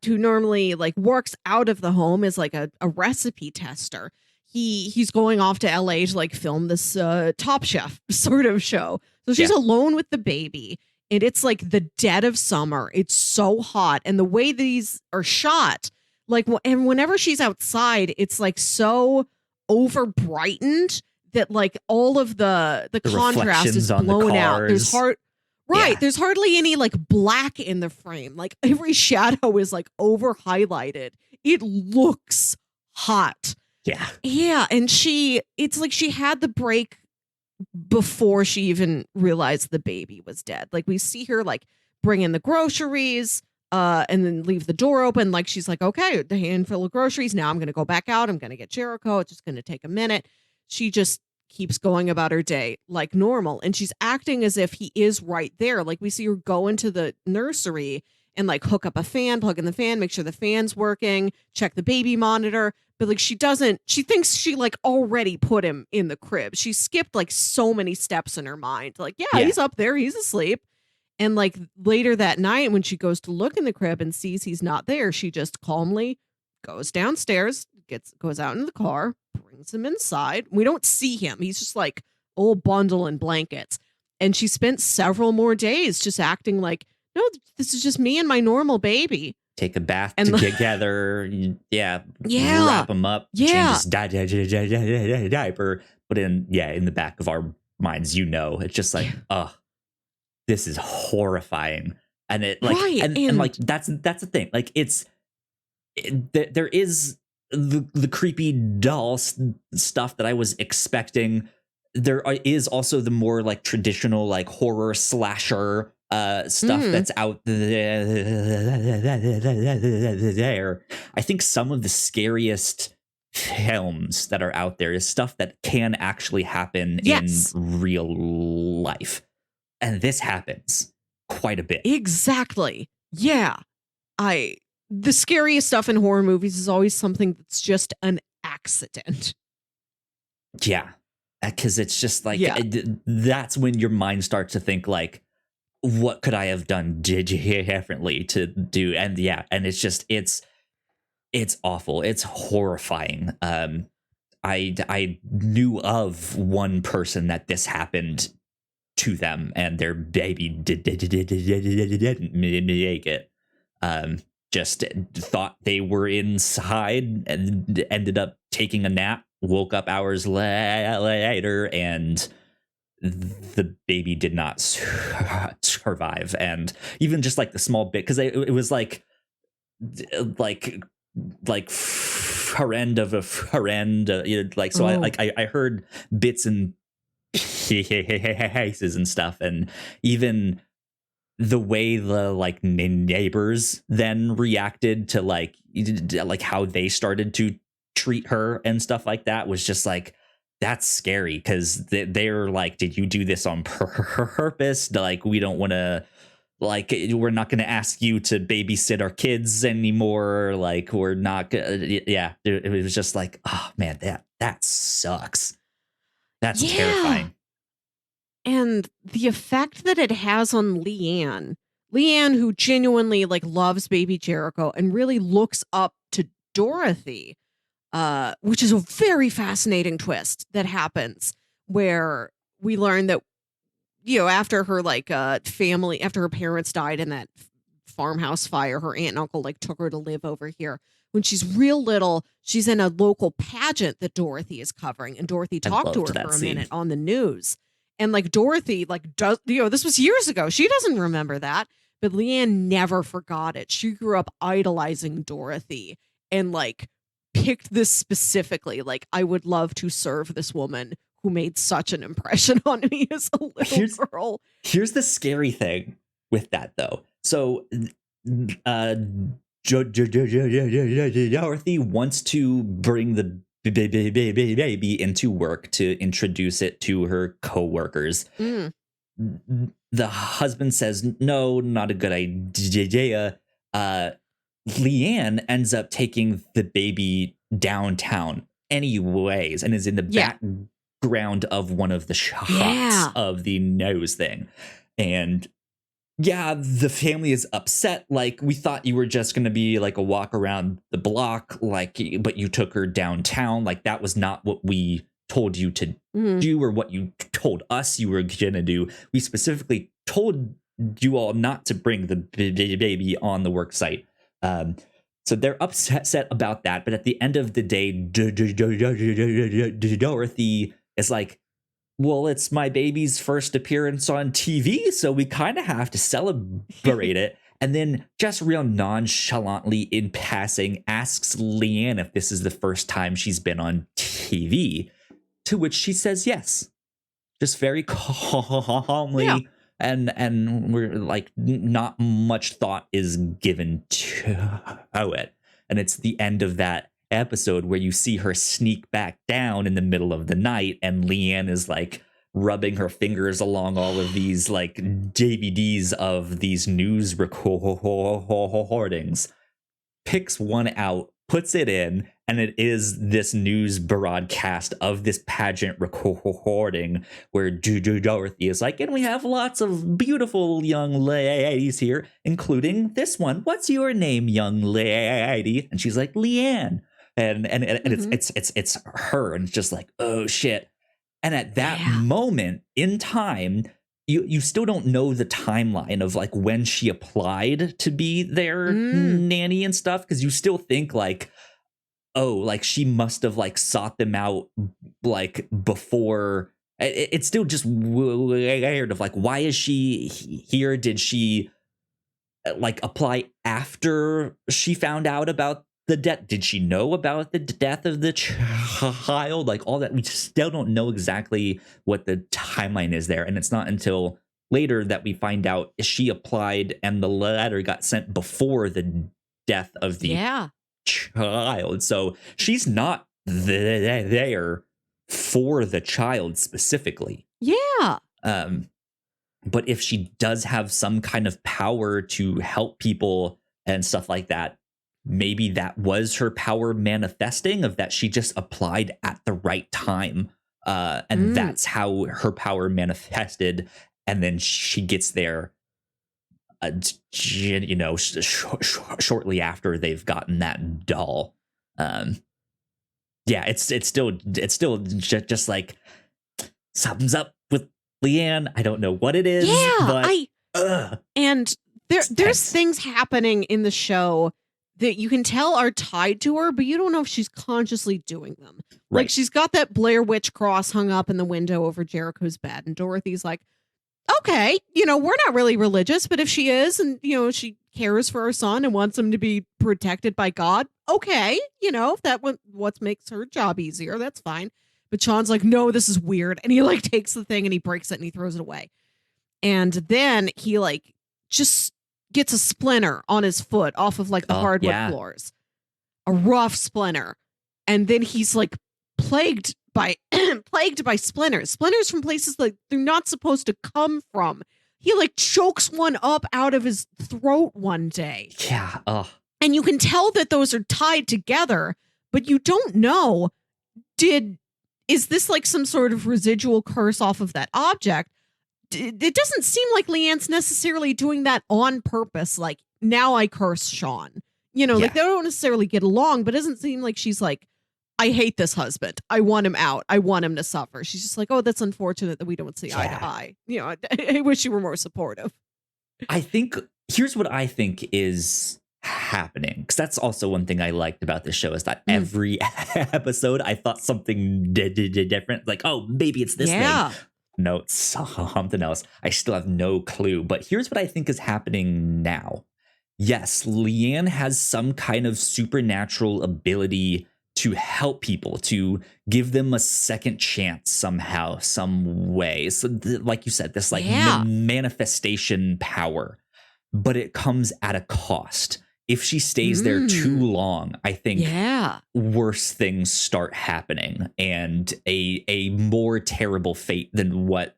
who normally like works out of the home, is like a recipe tester. He's going off to LA to like film this Top Chef sort of show. So she's alone with the baby. And it's like the dead of summer. It's so hot. And the way these are shot, like, and whenever she's outside, it's like so over brightened that like all of the contrast is blown out. There's there's hardly any like black in the frame. Like every shadow is like over highlighted. It looks hot. Yeah. And it's like she had the break before she even realized the baby was dead. Like we see her like bring in the groceries and then leave the door open. Like she's like, okay, the handful of groceries. Now I'm going to go back out. I'm going to get Jericho. It's just going to take a minute. She just keeps going about her day like normal. And she's acting as if he is right there. Like we see her go into the nursery and like hook up a fan, plug in the fan, make sure the fan's working, check the baby monitor. But like she thinks she like already put him in the crib. She skipped like so many steps in her mind. Like, he's up there, he's asleep. And like later that night when she goes to look in the crib and sees he's not there, she just calmly goes downstairs, goes out into the car, brings him inside. We don't see him. He's just like old bundle in blankets. And she spent several more days just acting like, no, this is just me and my normal baby. take a bath And together. yeah, Wrap them up, change yeah, his diaper. But in the back of our minds, it's just like, oh, this is horrifying. And it like, right. and like that's the thing. Like there is the creepy doll stuff that I was expecting. There is also the more like traditional like horror slasher stuff that's out there. I think some of the scariest films that are out there is stuff that can actually happen in real life, and this happens quite a bit. Exactly. Yeah. The scariest stuff in horror movies is always something that's just an accident. Yeah. Because it's just like, that's when your mind starts to think like, what could I have done differently to do? And and it's just, it's awful. It's horrifying. I knew of one person that this happened to them, and their baby didn't make it. Just thought they were inside and ended up taking a nap, woke up hours later, and the baby did not survive. And even just like the small bit, because it was like friend of a friend, like, so I heard bits and pieces and stuff, and even the way the like neighbors then reacted to like how they started to treat her and stuff like that was just like, that's scary, because they're like, did you do this on purpose? Like, we don't want to, like, we're not going to ask you to babysit our kids anymore. Like, we're not it was just like, oh man, that sucks. That's terrifying. And the effect that it has on Leanne, who genuinely like loves baby Jericho and really looks up to Dorothy, which is a very fascinating twist that happens, where we learn that, after her family, after her parents died in that farmhouse fire, her aunt and uncle like took her to live over here. When she's real little, she's in a local pageant that Dorothy is covering, and Dorothy talked to her for a minute on the news. And like Dorothy, like, does, this was years ago. She doesn't remember that, but Leanne never forgot it. She grew up idolizing Dorothy and like picked this specifically. Like, I would love to serve this woman who made such an impression on me as a little girl. Here's the scary thing with that, though. So, Dorothy wants to bring the baby into work to introduce it to her coworkers. The husband says, no, not a good idea. Leanne ends up taking the baby downtown anyways, and is in the background of one of the shots of the nose thing. And the family is upset. Like, we thought you were just going to be like a walk around the block, like, but you took her downtown. Like, that was not what we told you to do, or what you told us you were going to do. We specifically told you all not to bring the baby on the work site. So they're upset about that. But at the end of the day, Dorothy is like, well, it's my baby's first appearance on TV, so we kind of have to celebrate it. And then just real nonchalantly in passing asks Leanne if this is the first time she's been on TV, to which she says yes. Just very calmly. Yeah. And we're like, not much thought is given to it. And it's the end of that episode where you see her sneak back down in the middle of the night, and Leanne is like rubbing her fingers along all of these like DVDs of these news recordings, picks one out, puts it in, and it is this news broadcast of this pageant recording where Dorothy is like, and we have lots of beautiful young ladies here, including this one. What's your name, young lady? And she's like, Leanne. And it's her, and it's just like, oh shit. And at that moment in time, you still don't know the timeline of like when she applied to be their nanny and stuff, because you still think like, oh, like she must have like sought them out like before. It's still just weird of like, why is she here? Did she like apply after she found out about the death? Did she know about the death of the child? Like all that, we still don't know exactly what the timeline is there, and it's not until later that we find out she applied and the letter got sent before the death of the child. So she's not there for the child specifically. But if she does have some kind of power to help people and stuff like that, maybe that was her power manifesting, of that she just applied at the right time. And that's how her power manifested. And then she gets there, you know, shortly after they've gotten that doll. Yeah, it's still just like something's up with Leanne. I don't know what it is. And there's things happening in the show that you can tell are tied to her, but you don't know if she's consciously doing them. Right. Like she's got that Blair Witch cross hung up in the window over Jericho's bed, and Dorothy's like, okay, you know, we're not really religious, but if she is, and you know, she cares for her son and wants him to be protected by God, okay, you know, if that what makes her job easier, that's fine. But Sean's like, no, this is weird. And he like takes the thing and he breaks it and he throws it away. And then he like just gets a splinter on his foot off of like the hardwood floors, a rough splinter. And then he's like plagued by splinters from places that they're not supposed to come from. He like chokes one up out of his throat one day. And you can tell that those are tied together, but you don't know, is this like some sort of residual curse off of that object? It doesn't seem like Leanne's necessarily doing that on purpose. Like, now I curse Sean. You know, like they don't necessarily get along, but it doesn't seem like she's like, I hate this husband. I want him out. I want him to suffer. She's just like, oh, that's unfortunate that we don't see eye to eye. You know, I wish you were more supportive. I think, here's what I think is happening, because that's also one thing I liked about this show, is that every episode I thought something different. Like, oh, maybe it's this thing. No, it's something else. I still have no clue. But here's what I think is happening now. Yes, Leanne has some kind of supernatural ability to help people, to give them a second chance somehow, some way. So like you said, this like manifestation power, but it comes at a cost. If she stays there too long, I think worse things start happening, and a more terrible fate than what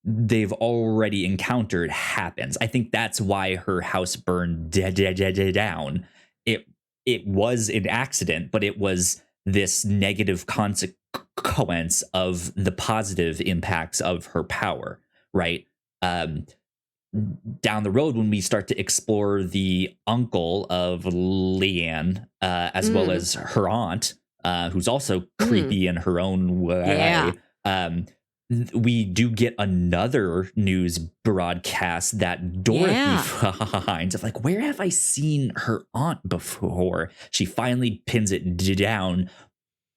they've already encountered happens. I think that's why her house burned down. It was an accident, but it was this negative consequence of the positive impacts of her power, right? Down the road, when we start to explore the uncle of Leanne, as well as her aunt, who's also creepy in her own way, we do get another news broadcast that Dorothy finds of like, where have I seen her aunt before? She finally pins it down,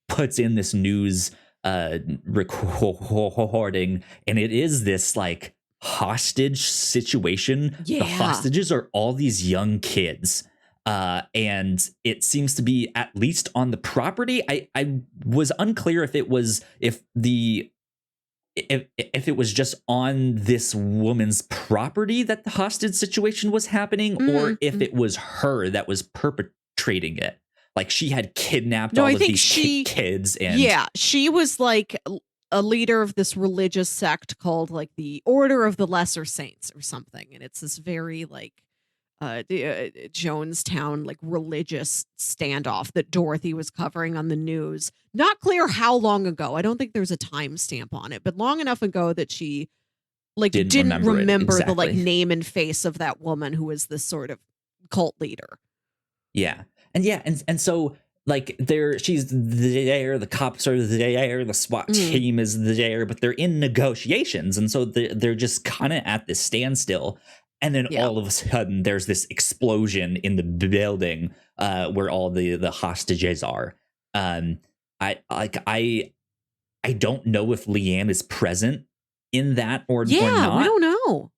puts in this news recording, and it is this like hostage situation. The hostages are all these young kids. And it seems to be at least on the property. I was unclear if it was if it was just on this woman's property that the hostage situation was happening, or if it was her that was perpetrating it. Like she had kidnapped all of these kids. And she was like a leader of this religious sect called like the Order of the Lesser Saints or something. And it's this very like Jonestown like religious standoff that Dorothy was covering on the news. Not clear how long ago. I don't think there's a timestamp on it, but long enough ago that she like didn't remember the like name and face of that woman who was this sort of cult leader. And so like she's there, the cops are there, the SWAT team is there, but they're in negotiations, and so they're just kind of at this standstill. And then all of a sudden there's this explosion in the building where all the hostages are. I don't know if Leanne is present in that or not. We don't know.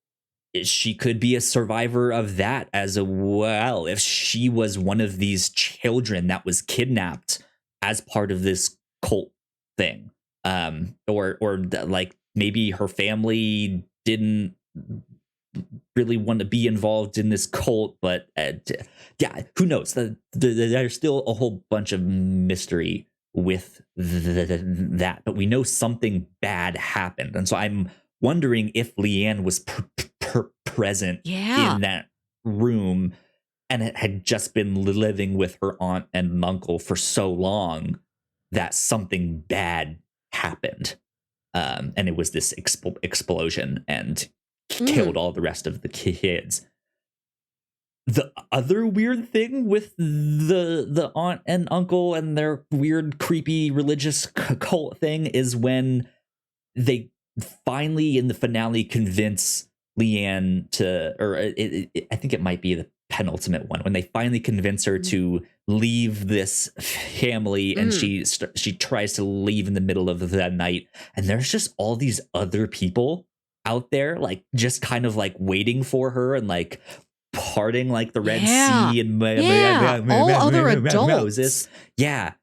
She could be a survivor of that as well. If she was one of these children that was kidnapped as part of this cult thing, or like maybe her family didn't really want to be involved in this cult, but yeah, who knows? There's still a whole bunch of mystery with that, but we know something bad happened, and so I'm wondering if Leanne was present in that room and it had just been living with her aunt and uncle for so long that something bad happened, and it was this explosion and killed all the rest of the kids. The other weird thing with the aunt and uncle and their weird creepy religious cult thing is when they finally in the finale convince Leanne to, or I think it might be the penultimate one, when they finally convince her to leave this family, and she tries to leave in the middle of the night, and there's just all these other people out there, like just kind of like waiting for her and like parting like the Red Sea and all other adults. Moses. Yeah,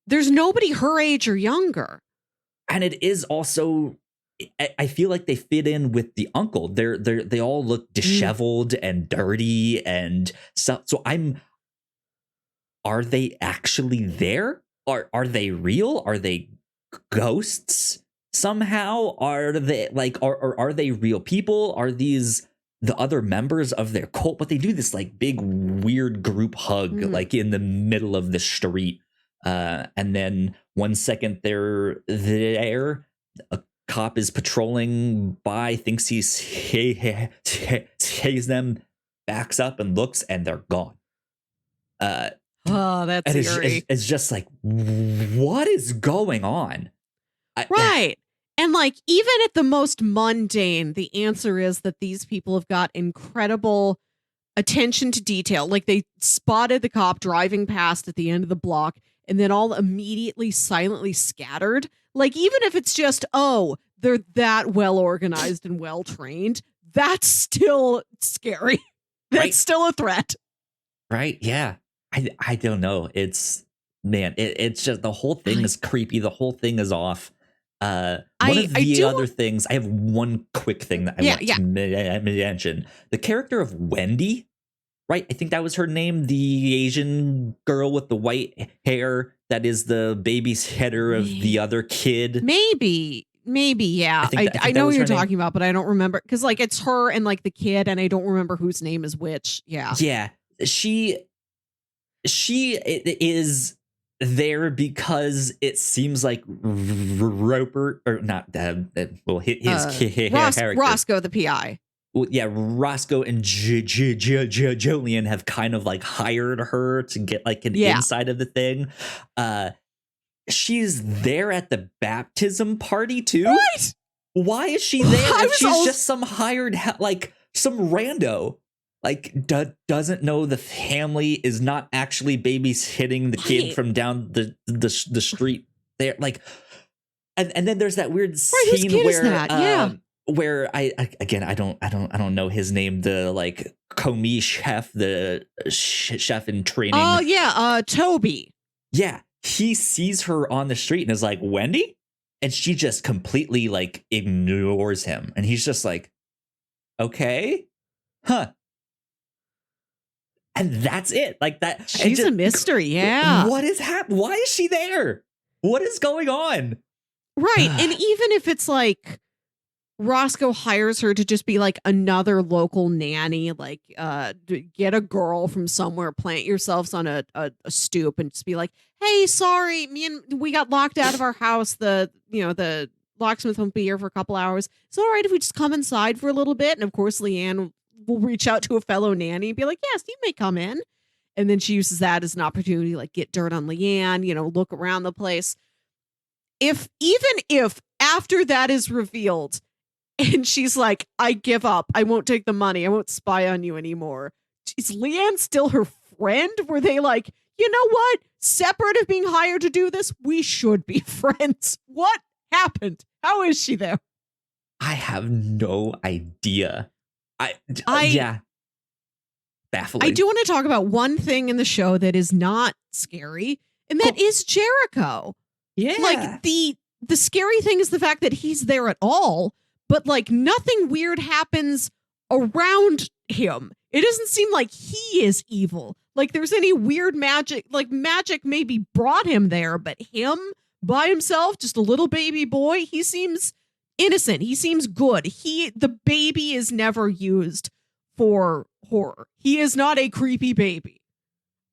there's nobody her age or younger, and it is also, I feel like they fit in with the uncle. They all look disheveled and dirty and stuff. So are they actually there? Are they real? Are they ghosts somehow? Are they like, are they real people? Are these the other members of their cult? But they do this like big weird group hug like in the middle of the street. And then one second they're there, a cop is patrolling by, thinks he sees them, backs up and looks, and they're gone. That's eerie. It's just like, what is going on? Right. And like, even at the most mundane, the answer is that these people have got incredible attention to detail. Like, they spotted the cop driving past at the end of the block and then all immediately silently scattered. Like, even if it's just, oh, they're that well organized and well trained, that's still scary. That's still a threat. Right. Yeah. I don't know. It's just, the whole thing is creepy. The whole thing is off. One of the other things, I have one quick thing that I want to mention. The character of Wendy, right? I think that was her name. The Asian girl with the white hair that is the babysitter of the other kid. Maybe, yeah. I know what you're talking about, but I don't remember, because like it's her and like the kid, and I don't remember whose name is which. Yeah. Yeah. She is there because it seems like Roper, or not, his character. Roscoe, the PI. Well, yeah, Roscoe and Julian have kind of like hired her to get like an inside of the thing. She's there at the baptism party too. Right? Why is she there if she's just some hired, like some rando? Like, doesn't know the family, is not actually babysitting the kid from down the street there. Like, and then there's that weird scene where I don't know his name, the like commis chef, the chef in training. Oh yeah, Toby. Yeah, he sees her on the street and is like, Wendy, and she just completely like ignores him, and he's just like, okay, huh. And that's it. Like that. She's a mystery. Yeah. What is happening? Why is she there? What is going on? Right. And even if it's like Roscoe hires her to just be like another local nanny, like get a girl from somewhere, plant yourselves on a stoop and just be like, hey, sorry, we got locked out of our house. The locksmith won't be here for a couple hours. It's all right if we just come inside for a little bit. And of course, Leanne will reach out to a fellow nanny and be like, yes, you may come in. And then she uses that as an opportunity to like get dirt on Leanne, look around the place. Even if after that is revealed and she's like, I give up, I won't take the money, I won't spy on you anymore, is Leanne still her friend? Were they like, you know what? Separate of being hired to do this, we should be friends. What happened? How is she there? I have no idea. Yeah. Baffling. I do want to talk about one thing in the show that is not scary, and that is Jericho. Yeah. Like the scary thing is the fact that he's there at all, but like nothing weird happens around him. It doesn't seem like he is evil. Like there's any weird magic, like magic maybe brought him there, but him by himself, just a little baby boy, he seems innocent. He seems good. The baby is never used for horror. He is not a creepy baby.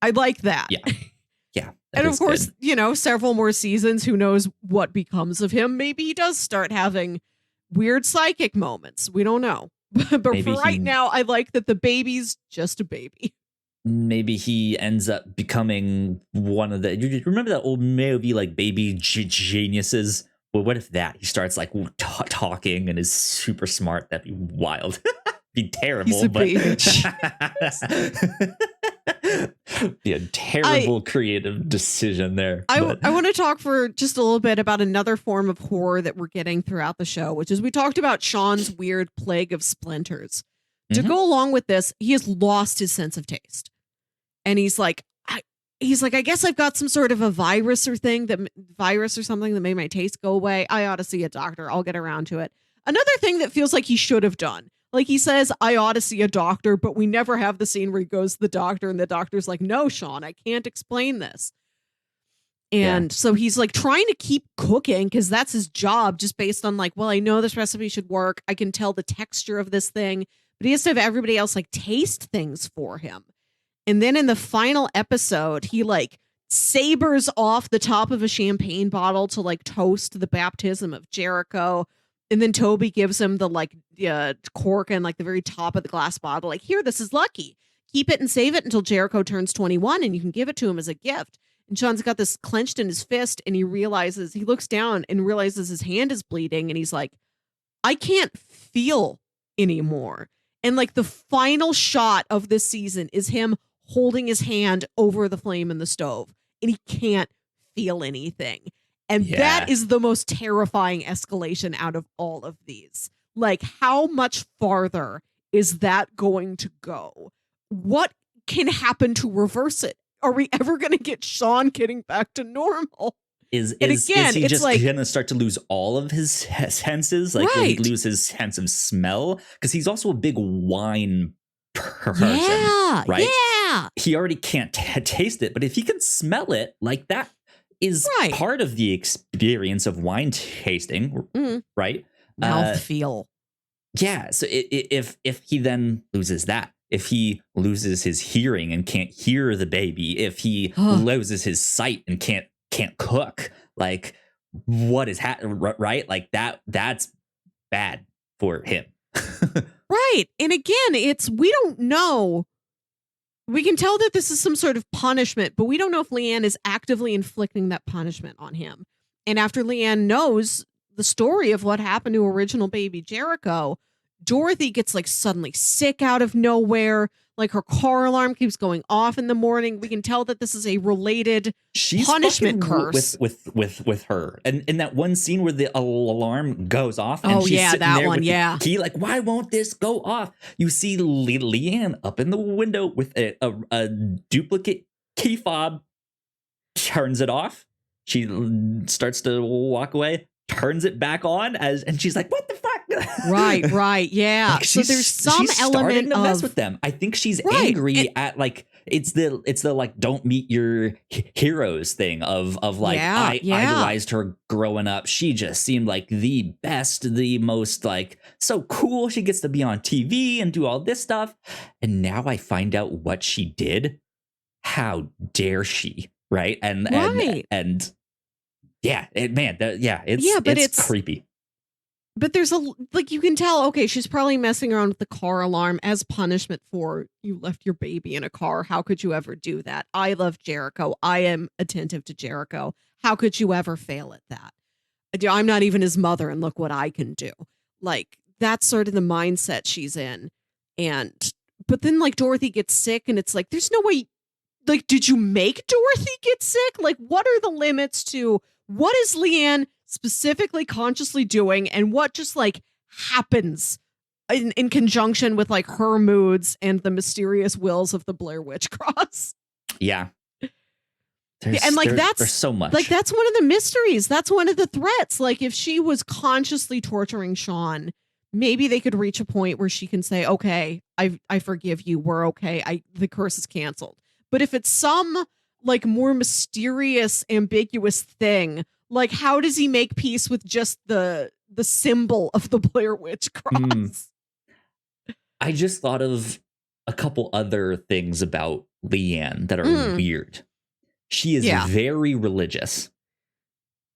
I like that. Yeah. Yeah. And of course, good. Several more seasons, who knows what becomes of him. Maybe he does start having weird psychic moments. We don't know. But for right now, I like that the baby's just a baby. Maybe he ends up becoming one of the. You remember that old movie like Baby Geniuses? Well, what if he starts like talking and is super smart? That'd be wild. Be terrible. He's a baby. Be a terrible creative decision there. I want to talk for just a little bit about another form of horror that we're getting throughout the show, which is we talked about Sean's weird plague of splinters. To go along with this, he has lost his sense of taste. And he's like, I guess I've got some sort of a virus or something that made my taste go away. I ought to see a doctor. I'll get around to it. Another thing that feels like he should have done. Like he says, I ought to see a doctor, but we never have the scene where he goes to the doctor and the doctor's like, no, Sean, I can't explain this. And so he's like trying to keep cooking because that's his job, just based on like, well, I know this recipe should work. I can tell the texture of this thing, but he has to have everybody else like taste things for him. And then in the final episode, he like sabers off the top of a champagne bottle to like toast the baptism of Jericho. And then Toby gives him the like cork and like the very top of the glass bottle. Like, here, this is lucky. Keep it and save it until Jericho turns 21 and you can give it to him as a gift. And Sean's got this clenched in his fist and he looks down and realizes his hand is bleeding. And he's like, I can't feel anymore. And like the final shot of this season is him holding his hand over the flame in the stove and he can't feel anything. And that is the most terrifying escalation out of all of these. Like, how much farther is that going to go? What can happen to reverse it? Are we ever going to get Sean getting back to normal? Is he just like, going to start to lose all of his senses? Like, will he lose his sense of smell? Because he's also a big wine person, right? Yeah. He already can't taste it, but if he can smell it, like that is part of the experience of wine tasting, right? Mouthfeel. Yeah. So if he then loses that, if he loses his hearing and can't hear the baby, if he loses his sight and can't cook, like what is right? Like that's bad for him. Right. And again, we don't know. We can tell that this is some sort of punishment, but we don't know if Leanne is actively inflicting that punishment on him. And after Leanne knows the story of what happened to original baby Jericho, Dorothy gets like suddenly sick out of nowhere. Like her car alarm keeps going off in the morning. We can tell that this is a related punishment curse with her. And in that one scene where the alarm goes off, and she's sitting that there one, with the key, like, why won't this go off? You see Leanne up in the window with a duplicate key fob, turns it off. She starts to walk away, turns it back on, and she's like, what the fuck? Right, yeah. Like so there's some element to of mess with them. I think she's angry at like it's the like don't meet your heroes thing of like I idolized her growing up. She just seemed like the best, the most like so cool. She gets to be on TV and do all this stuff, and now I find out what she did. How dare she? Right, and yeah, it's creepy. But there's like, you can tell, okay, she's probably messing around with the car alarm as punishment for you left your baby in a car. How could you ever do that? I love Jericho. I am attentive to Jericho. How could you ever fail at that? I'm not even his mother, and look what I can do. Like, that's sort of the mindset she's in. And, but then like Dorothy gets sick, and it's like, there's no way, like, did you make Dorothy get sick? Like, what are the limits to what is Leanne specifically consciously doing, and what just like happens in conjunction with like her moods and the mysterious wills of the Blair Witch Cross? Yeah. And like there's so much. Like, that's one of the mysteries. That's one of the threats. Like, if she was consciously torturing Sean, maybe they could reach a point where she can say, okay, I forgive you. We're okay. The curse is canceled. But if it's some like more mysterious, ambiguous thing, like, how does he make peace with just the symbol of the Blair Witch Cross? I just thought of a couple other things about Leanne that are weird. She is very religious.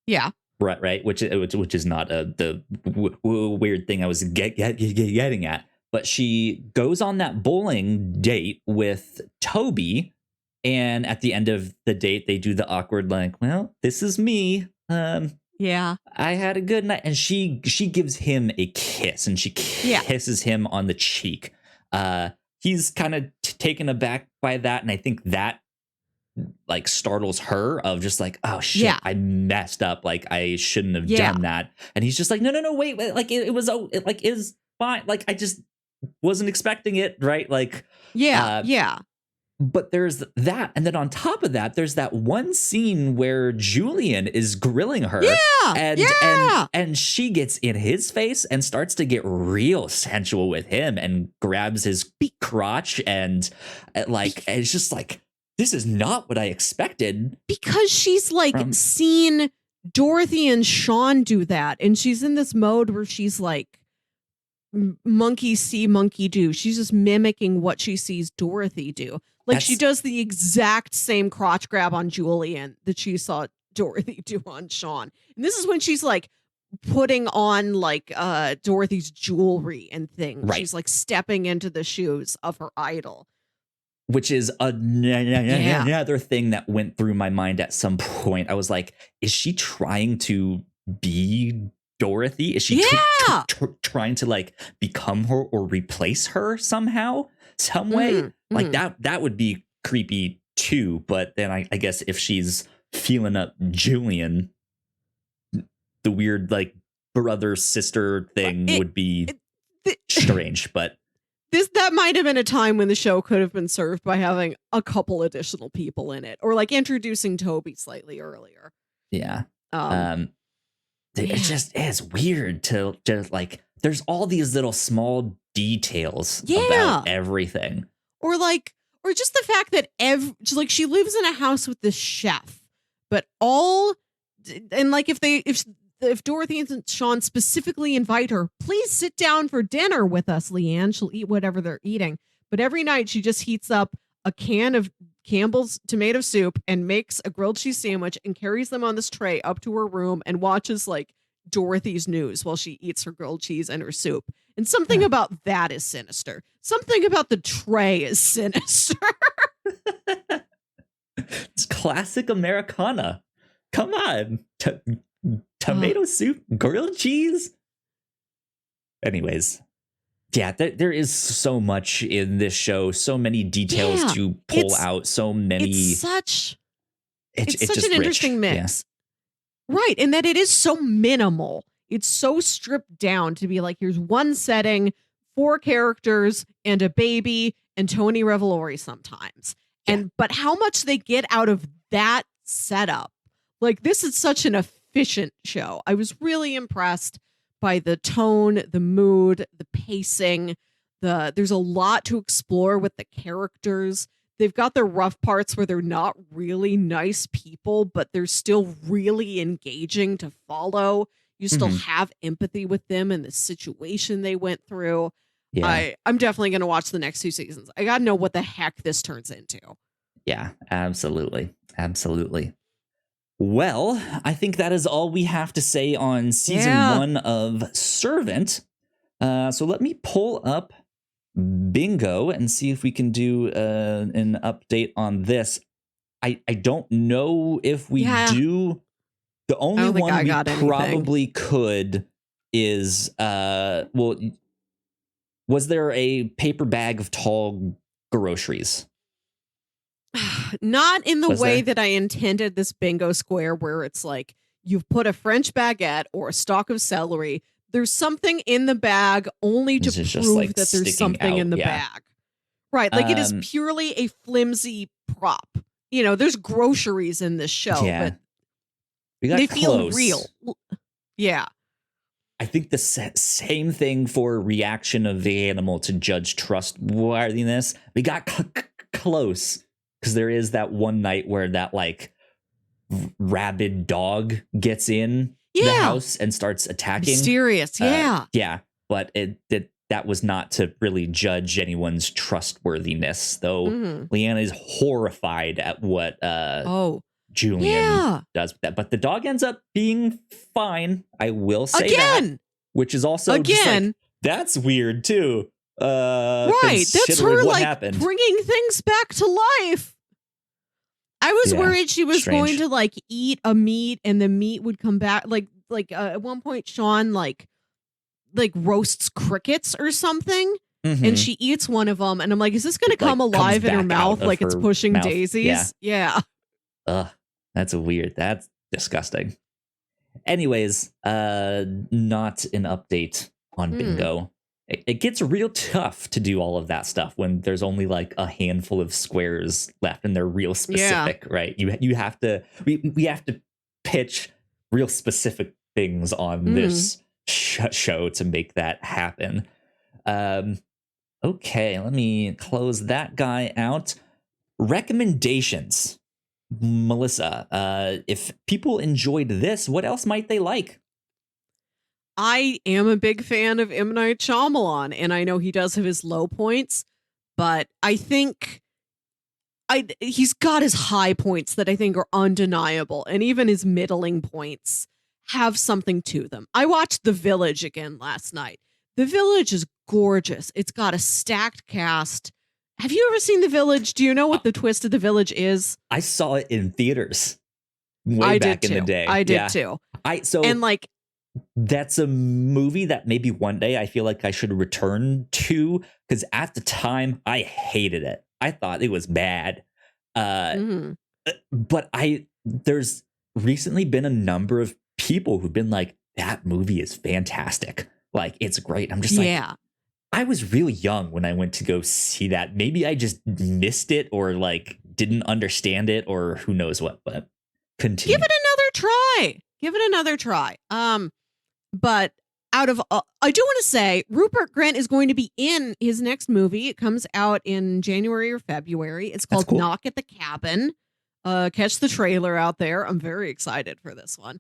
Yeah. Right. Which is not the weird thing I was getting at. But she goes on that bowling date with Toby. And at the end of the date, they do the awkward, like, well, this is me. Yeah. I had a good night. And she gives him a kiss, and she kisses him on the cheek. He's kind of taken aback by that. And I think that like startles her, of just like, oh shit, I messed up, like I shouldn't have done that. And he's just like, no, wait, like it was fine, like I just wasn't expecting it, right? Like but there's that, and then on top of that, there's that one scene where Julian is grilling her, and she gets in his face and starts to get real sensual with him and grabs his crotch, and like it's just like, this is not what I expected. Because she's like seen Dorothy and Sean do that. And she's in this mode where she's like, monkey see, monkey do. She's just mimicking what she sees Dorothy do. Like, she does the exact same crotch grab on Julian that she saw Dorothy do on Sean. And this is when she's like putting on like Dorothy's jewelry and things. Right. She's like stepping into the shoes of her idol. Which is another thing that went through my mind at some point. I was like, is she trying to be Dorothy? Is she trying to like become her or replace her somehow, some way? Like that would be creepy too. But then I guess if she's feeling up Julian, the weird like brother sister thing would be strange. But that might have been a time when the show could have been served by having a couple additional people in it, or like introducing Toby slightly earlier. Yeah. It just is weird to just like, there's all these little small details about everything. Or just the fact that like she lives in a house with this chef, but and like if Dorothy and Sean specifically invite her, please sit down for dinner with us, Leanne. She'll eat whatever they're eating. But every night she just heats up a can of Campbell's tomato soup and makes a grilled cheese sandwich and carries them on this tray up to her room and watches like Dorothy's news while she eats her grilled cheese and her soup. And something about that is sinister. Something about the tray is sinister. It's classic Americana. Come on. Tomato soup, grilled cheese. Anyways, yeah, there is so much in this show, so many details to pull out, so many. It's such an rich. interesting mix. Yeah. Right, and that it is so minimal. It's so stripped down to be like, here's one setting, 4 characters, and a baby, and Tony Revolori sometimes. Yeah. But how much they get out of that setup. Like, this is such an efficient show. I was really impressed by the tone, the mood, the pacing. There's a lot to explore with the characters. They've got their rough parts where they're not really nice people, but they're still really engaging to follow. You still have empathy with them and the situation they went through. Yeah. I'm definitely going to watch the next 2 seasons. I got to know what the heck this turns into. Yeah, absolutely. Absolutely. Well, I think that is all we have to say on season Yeah. 1 of Servant. So let me pull up Bingo and see if we can do an update on this. I don't know if we Yeah. do. The I only don't think one I we got anything. probably could is well, was there a paper bag of tall groceries? Not in the Was way there? that I intended this bingo square, where it's like you've put a French baguette or a stalk of celery. There's something in the bag only to This is just prove like that there's sticking something in out. the Yeah. bag. Right. Like it is Um, purely a flimsy prop. There's groceries in this show, yeah. but We got they close. feel real. Yeah. I think the same thing for reaction of the animal to judge trustworthiness. We got close because there is that one night where that like rabid dog gets in the Yeah. house and starts attacking. Mysterious. Yeah. Yeah, but that was not to really judge anyone's trustworthiness, though. Mhm. Leanna is horrified at what Oh. Julian Yeah. does with that, but the dog ends up being fine. I will say Again. that, which is also just like, Again. that's weird too. Right. That's considering her what like happened. bringing things back to life. I was Yeah, worried she was strange. going to like eat a meat and the meat would come back. Like at one point, Sean like roasts crickets or something, Mhm. and she eats one of them, and I'm like, is this going to Like, come comes alive in her back out mouth of like it's her pushing mouth. daisies? Yeah. Ugh, that's disgusting. Anyways, not an update on Bingo. It gets real tough to do all of that stuff when there's only like a handful of squares left and they're real specific, right? You have to we have to pitch real specific things on this show to make that happen. Okay, let me close that guy out. Recommendations. Melissa, if people enjoyed this, what else might they like? I am a big fan of M. Night Shyamalan, and I know he does have his low points, but I think he's got his high points that I think are undeniable, and even his middling points have something to them. I watched The Village again last night. The Village is gorgeous. It's got a stacked cast. Have you ever seen The Village? Do you know what the twist of The Village is? I saw it in theaters way I back did in too. the day. I did Yeah. too. And like, that's a movie that maybe one day I feel like I should return to, because at the time I hated it. I thought it was bad. But there's recently been a number of people who've been like, that movie is fantastic. Like, it's great. I'm just like, I was really young when I went to go see that. Maybe I just missed it or like didn't understand it or who knows what, but continue. Give it another try. But I do want to say Rupert Grint is going to be in his next movie. It comes out in January or February. It's called cool. Knock at the Cabin. Catch the trailer out there. I'm very excited for this one.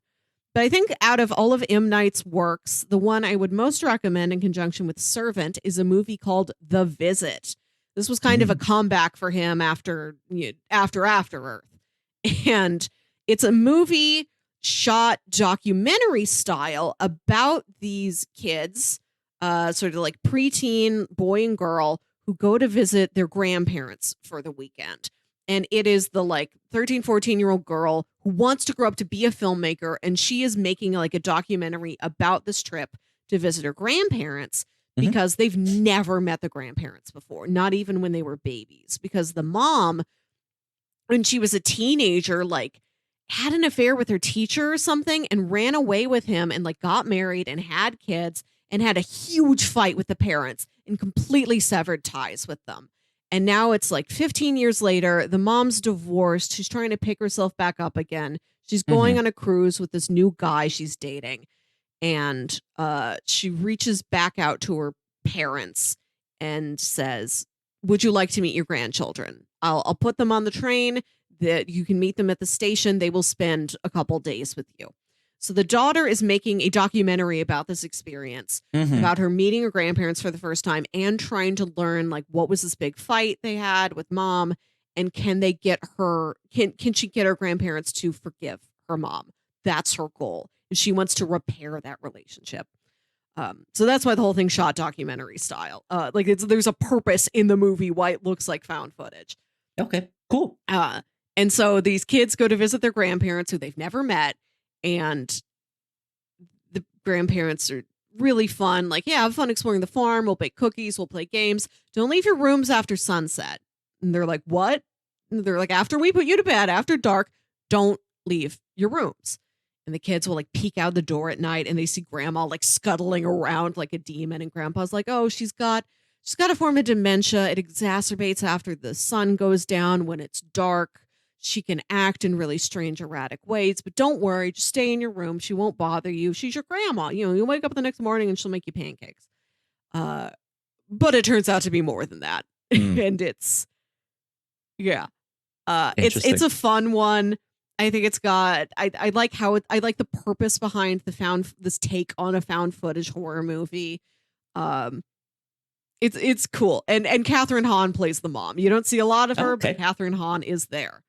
But I think out of all of M. Night's works, the one I would most recommend in conjunction with Servant is a movie called The Visit. This was kind of a comeback for him after Earth. And it's a movie shot documentary style about these kids, sort of like preteen boy and girl, who go to visit their grandparents for the weekend. And it is the like 13, 14-year-old girl who wants to grow up to be a filmmaker. And she is making like a documentary about this trip to visit her grandparents because they've never met the grandparents before, not even when they were babies. Because the mom, when she was a teenager, like had an affair with her teacher or something and ran away with him and like got married and had kids and had a huge fight with the parents and completely severed ties with them. And now it's like 15 years later, the mom's divorced. She's trying to pick herself back up again. She's going on a cruise with this new guy she's dating. And she reaches back out to her parents and says, would you like to meet your grandchildren? I'll put them on the train. That you can meet them at the station. They will spend a couple days with you. So the daughter is making a documentary about this experience, about her meeting her grandparents for the first time and trying to learn like what was this big fight they had with mom, and can they get her? Can she get her grandparents to forgive her mom. That's her goal. And she wants to repair that relationship. So that's why the whole thing's shot documentary style. There's a purpose in the movie why it looks like found footage. Okay, cool. And so these kids go to visit their grandparents who they've never met, and the grandparents are really fun. Like, yeah, have fun exploring the farm. We'll bake cookies. We'll play games. Don't leave your rooms after sunset. And they're like, what? And they're like, after we put you to bed, after dark, don't leave your rooms. And the kids will like peek out the door at night and they see grandma like scuttling around like a demon. And grandpa's like, oh, she's got a form of dementia. It exacerbates after the sun goes down. When it's dark, she can act in really strange, erratic ways. But don't worry, just stay in your room. She won't bother you. She's your grandma. You know, you'll wake up the next morning and she'll make you pancakes. But it turns out to be more than that. And it's a fun one. I think it's got I like how I like the purpose behind this take on a found footage horror movie. It's cool. And Catherine Hahn plays the mom. You don't see a lot of her, but Catherine Hahn is there.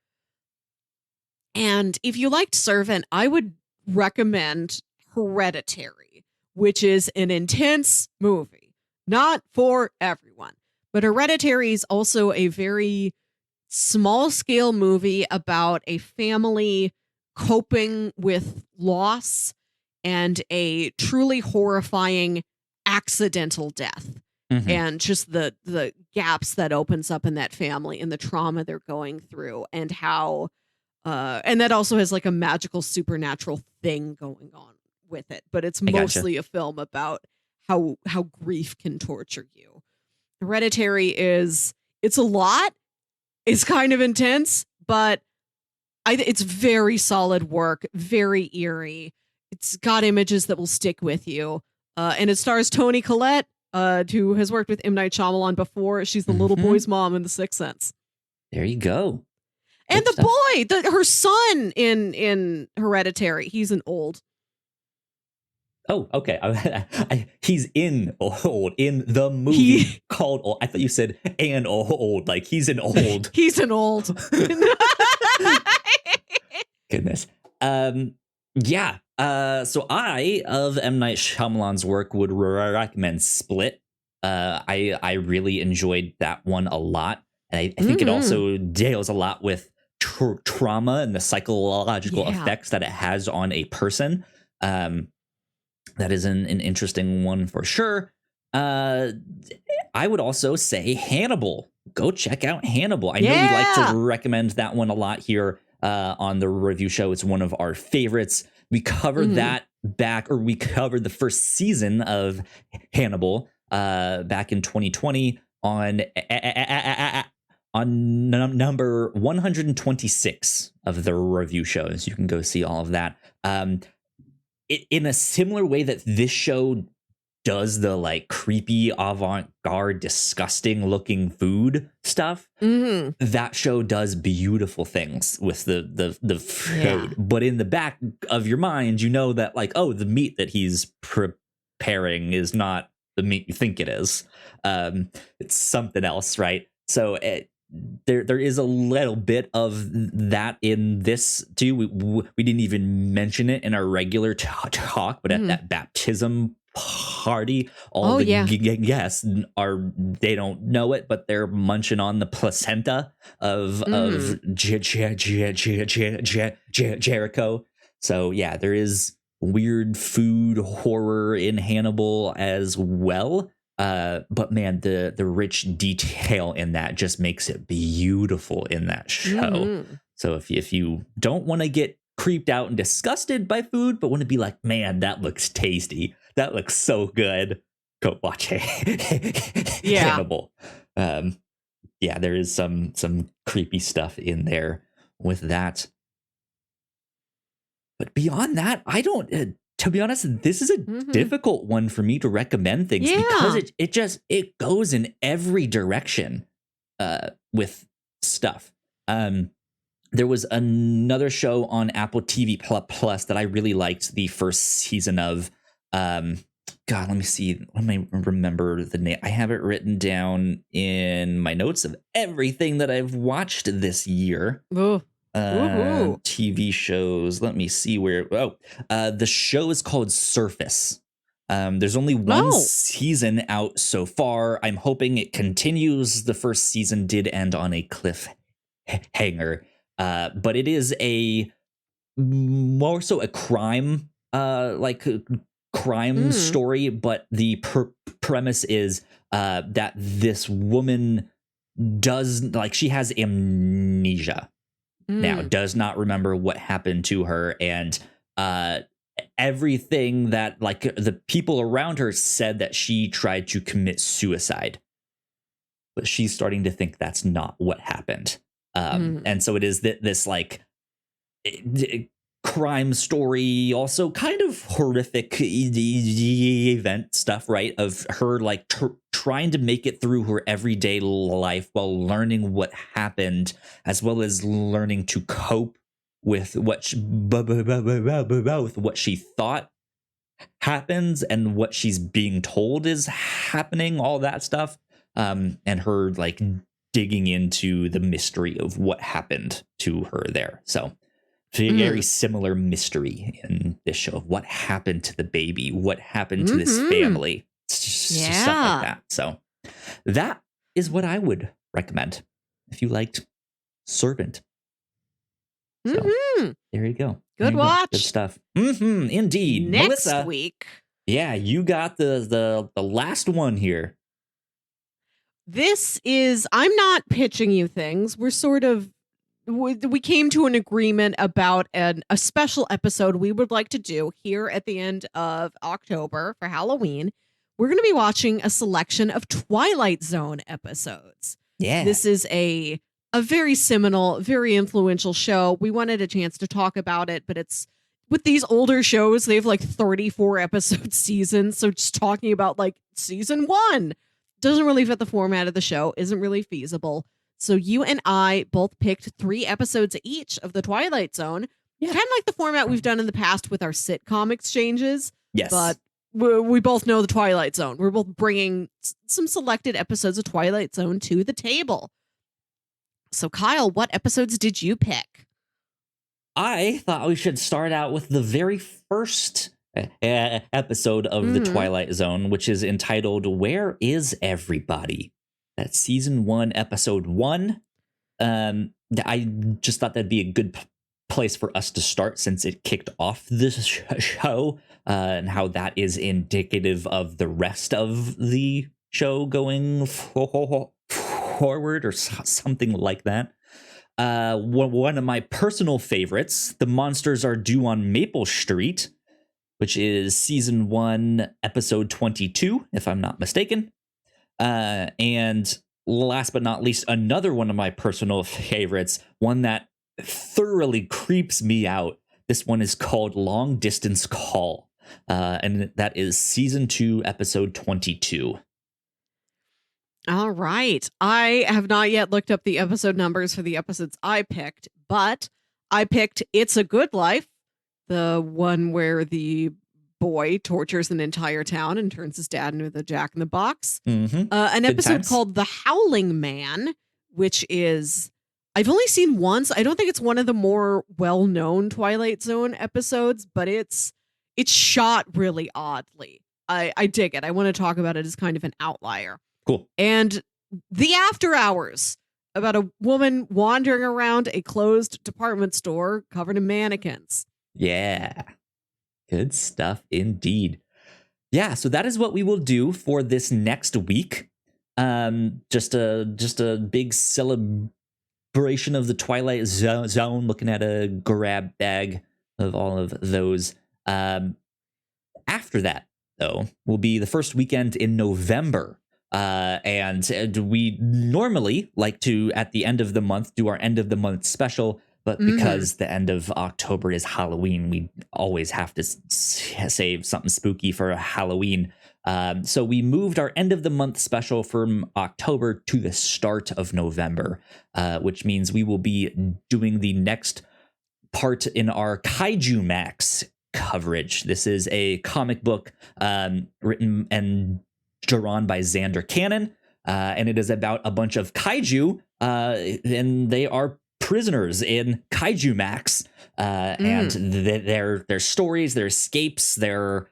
And if you liked Servant, I would recommend Hereditary, which is an intense movie. Not for everyone, but Hereditary is also a very small scale movie about a family coping with loss and a truly horrifying accidental death. Mm-hmm. And just the gaps that opens up in that family and the trauma they're going through, and how and that also has like a magical supernatural thing going on with it, but it's mostly a film about how grief can torture you. Hereditary it's a lot. It's kind of intense, but it's very solid work, very eerie. It's got images that will stick with you. And it stars Toni Collette, who has worked with M. Night Shyamalan before. She's the little boy's mom in The Sixth Sense. There you go. And good the boy, her son in Hereditary, he's an old. Oh, okay. He's in old in the movie called Old. I thought you said an old, like he's an old. He's an old. Goodness. Yeah. So I, of M. Night Shyamalan's work, would recommend Split. I really enjoyed that one a lot. And I think it also deals a lot with trauma and the psychological effects that it has on a person. That is an interesting one for sure. I would also say Hannibal. Go check out Hannibal. I know we like to recommend that one a lot here on the review show. It's one of our favorites. We covered we covered the first season of Hannibal back in 2020 on number 126 of the review shows. You can go see all of that. In a similar way that this show does the like creepy, avant-garde, disgusting looking food stuff, that show does beautiful things with the food. But in the back of your mind, you know that like, oh, the meat that he's preparing is not the meat you think it is. It's something else, right? So there is a little bit of that in this too. We didn't even mention it in our regular talk, but at that baptism party, all the guests they don't know it, but they're munching on the placenta of Jericho. So yeah, there is weird food horror in Hannibal as well. But man, the rich detail in that just makes it beautiful in that show. So if you don't want to get creeped out and disgusted by food, but want to be like, man, that looks tasty, that looks so good, go watch Hannibal. There is some creepy stuff in there with that. But beyond that, I don't. To be honest, this is a difficult one for me to recommend things because it goes in every direction with stuff. There was another show on Apple TV Plus that I really liked the first season of. God, let me see. Let me remember the name. I have it written down in my notes of everything that I've watched this year. Woohoo. TV shows. Let me see where. The show is called Surface. There's only one Oh. season out so far. I'm hoping it continues. The first season did end on a cliffhanger, but it is a more so a crime, crime story. But the premise is that this woman she has amnesia now, does not remember what happened to her, and everything that the people around her said that she tried to commit suicide, but she's starting to think that's not what happened. And so it is this crime story, also kind of horrific event stuff, right? Of her trying to make it through her everyday life while learning what happened, as well as learning to cope with what she thought happens and what she's being told is happening, all that stuff. And her digging into the mystery of what happened to her there. So very similar mystery in this show of what happened to the baby, what happened to this family, stuff like that. So that is what I would recommend if you liked Servant. So there you go. Good watch. Good stuff. Indeed. Next Melissa, week. Yeah, you got the last one here. This is, I'm not pitching you things. We're sort of, we came to an agreement about a special episode we would like to do here at the end of October for Halloween. We're going to be watching a selection of Twilight Zone episodes. Yeah. This is a very seminal, very influential show. We wanted a chance to talk about it, but it's with these older shows, they have 34 episode seasons. So just talking about season 1 doesn't really fit the format of the show, isn't really feasible. So you and I both picked 3 episodes each of the Twilight Zone. Yeah. Kind of like the format we've done in the past with our sitcom exchanges. Yes. But we both know the Twilight Zone. We're both bringing some selected episodes of Twilight Zone to the table. So Kyle, what episodes did you pick? I thought we should start out with the very first episode of the Twilight Zone, which is entitled "Where Is Everybody?" That's season 1, episode 1. I just thought that'd be a good place for us to start since it kicked off this show, and how that is indicative of the rest of the show going forward or something like that. One of my personal favorites, The Monsters Are Due on Maple Street, which is season 1, episode 22, if I'm not mistaken. And last but not least, another one of my personal favorites, one that thoroughly creeps me out. This one is called Long Distance Call, and that is season 2, episode 22. All right. I have not yet looked up the episode numbers for the episodes I picked, but I picked It's a Good Life, the one where the boy tortures an entire town and turns his dad into the Jack in the Box. An episode called The Howling Man, which is, I've only seen once. I don't think it's one of the more well-known Twilight Zone episodes, but it's shot really oddly. I dig it. I want to talk about it as kind of an outlier. Cool. And The After Hours, about a woman wandering around a closed department store covered in mannequins. Yeah. Good stuff indeed. Yeah, so that is what we will do for this next week. Just a big celebration of the Twilight Zone, looking at a grab bag of all of those. After that, though, will be the first weekend in November. And we normally like to, at the end of the month, do our end of the month special. But because the end of October is Halloween, we always have to save something spooky for Halloween. So we moved our end of the month special from October to the start of November, which means we will be doing the next part in our Kaiju Max coverage. This is a comic book written and drawn by Xander Cannon, and it is about a bunch of kaiju, and they are prisoners in Kaiju Max, and their stories, their escapes, their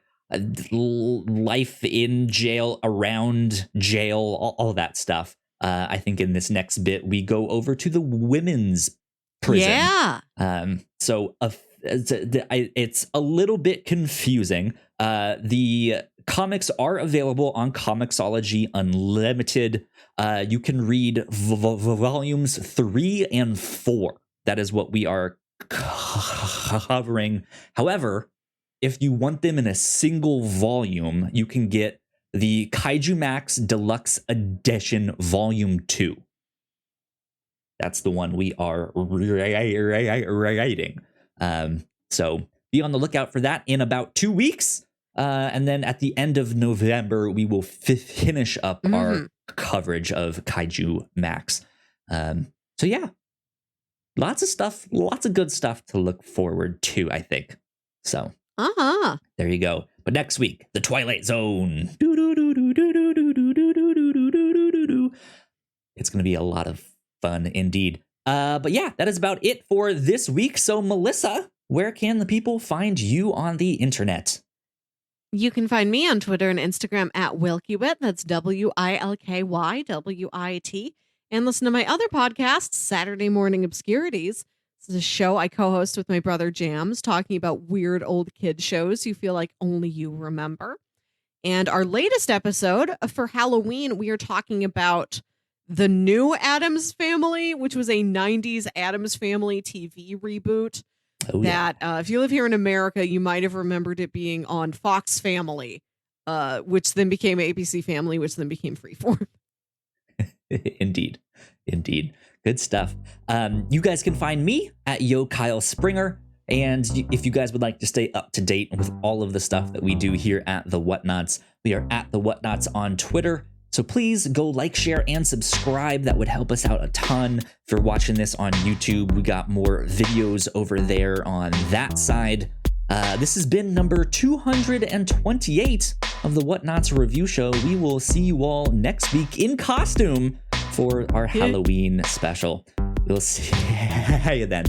life in jail, around jail, all of that stuff. I think in this next bit we go over to the women's prison. Yeah. So it's a little bit confusing. The comics are available on Comixology Unlimited. You can read volumes 3 and 4. That is what we are covering. However, if you want them in a single volume, you can get the Kaiju Max Deluxe Edition Volume 2. That's the one we are writing. So be on the lookout for that in about 2 weeks. And then at the end of November, we will finish up our coverage of Kaiju Max. So yeah, lots of stuff, lots of good stuff to look forward to, I think. So there you go. But next week, The Twilight Zone. It's going to be a lot of fun indeed. But yeah, that is about it for this week. So Melissa, where can the people find you on the internet? You can find me on Twitter and Instagram at WilkyWit. That's WILKYWIT. And listen to my other podcast, Saturday Morning Obscurities. This is a show I co-host with my brother Jams, talking about weird old kid shows you feel like only you remember. And our latest episode for Halloween, we are talking about the new Addams Family, which was a 90s Addams Family TV reboot. That if you live here in America, you might have remembered it being on Fox Family, which then became ABC Family, which then became Freeform. Indeed. Good stuff. You guys can find me at Yo Kyle Springer. And if you guys would like to stay up to date with all of the stuff that we do here at the Whatnauts, we are at the Whatnauts on Twitter. So please go like, share, and subscribe. That would help us out a ton. If you're watching this on YouTube, we got more videos over there on that side. This has been number 228 of the Whatnauts review show. We will see you all next week in costume for our Halloween special. We'll see you then.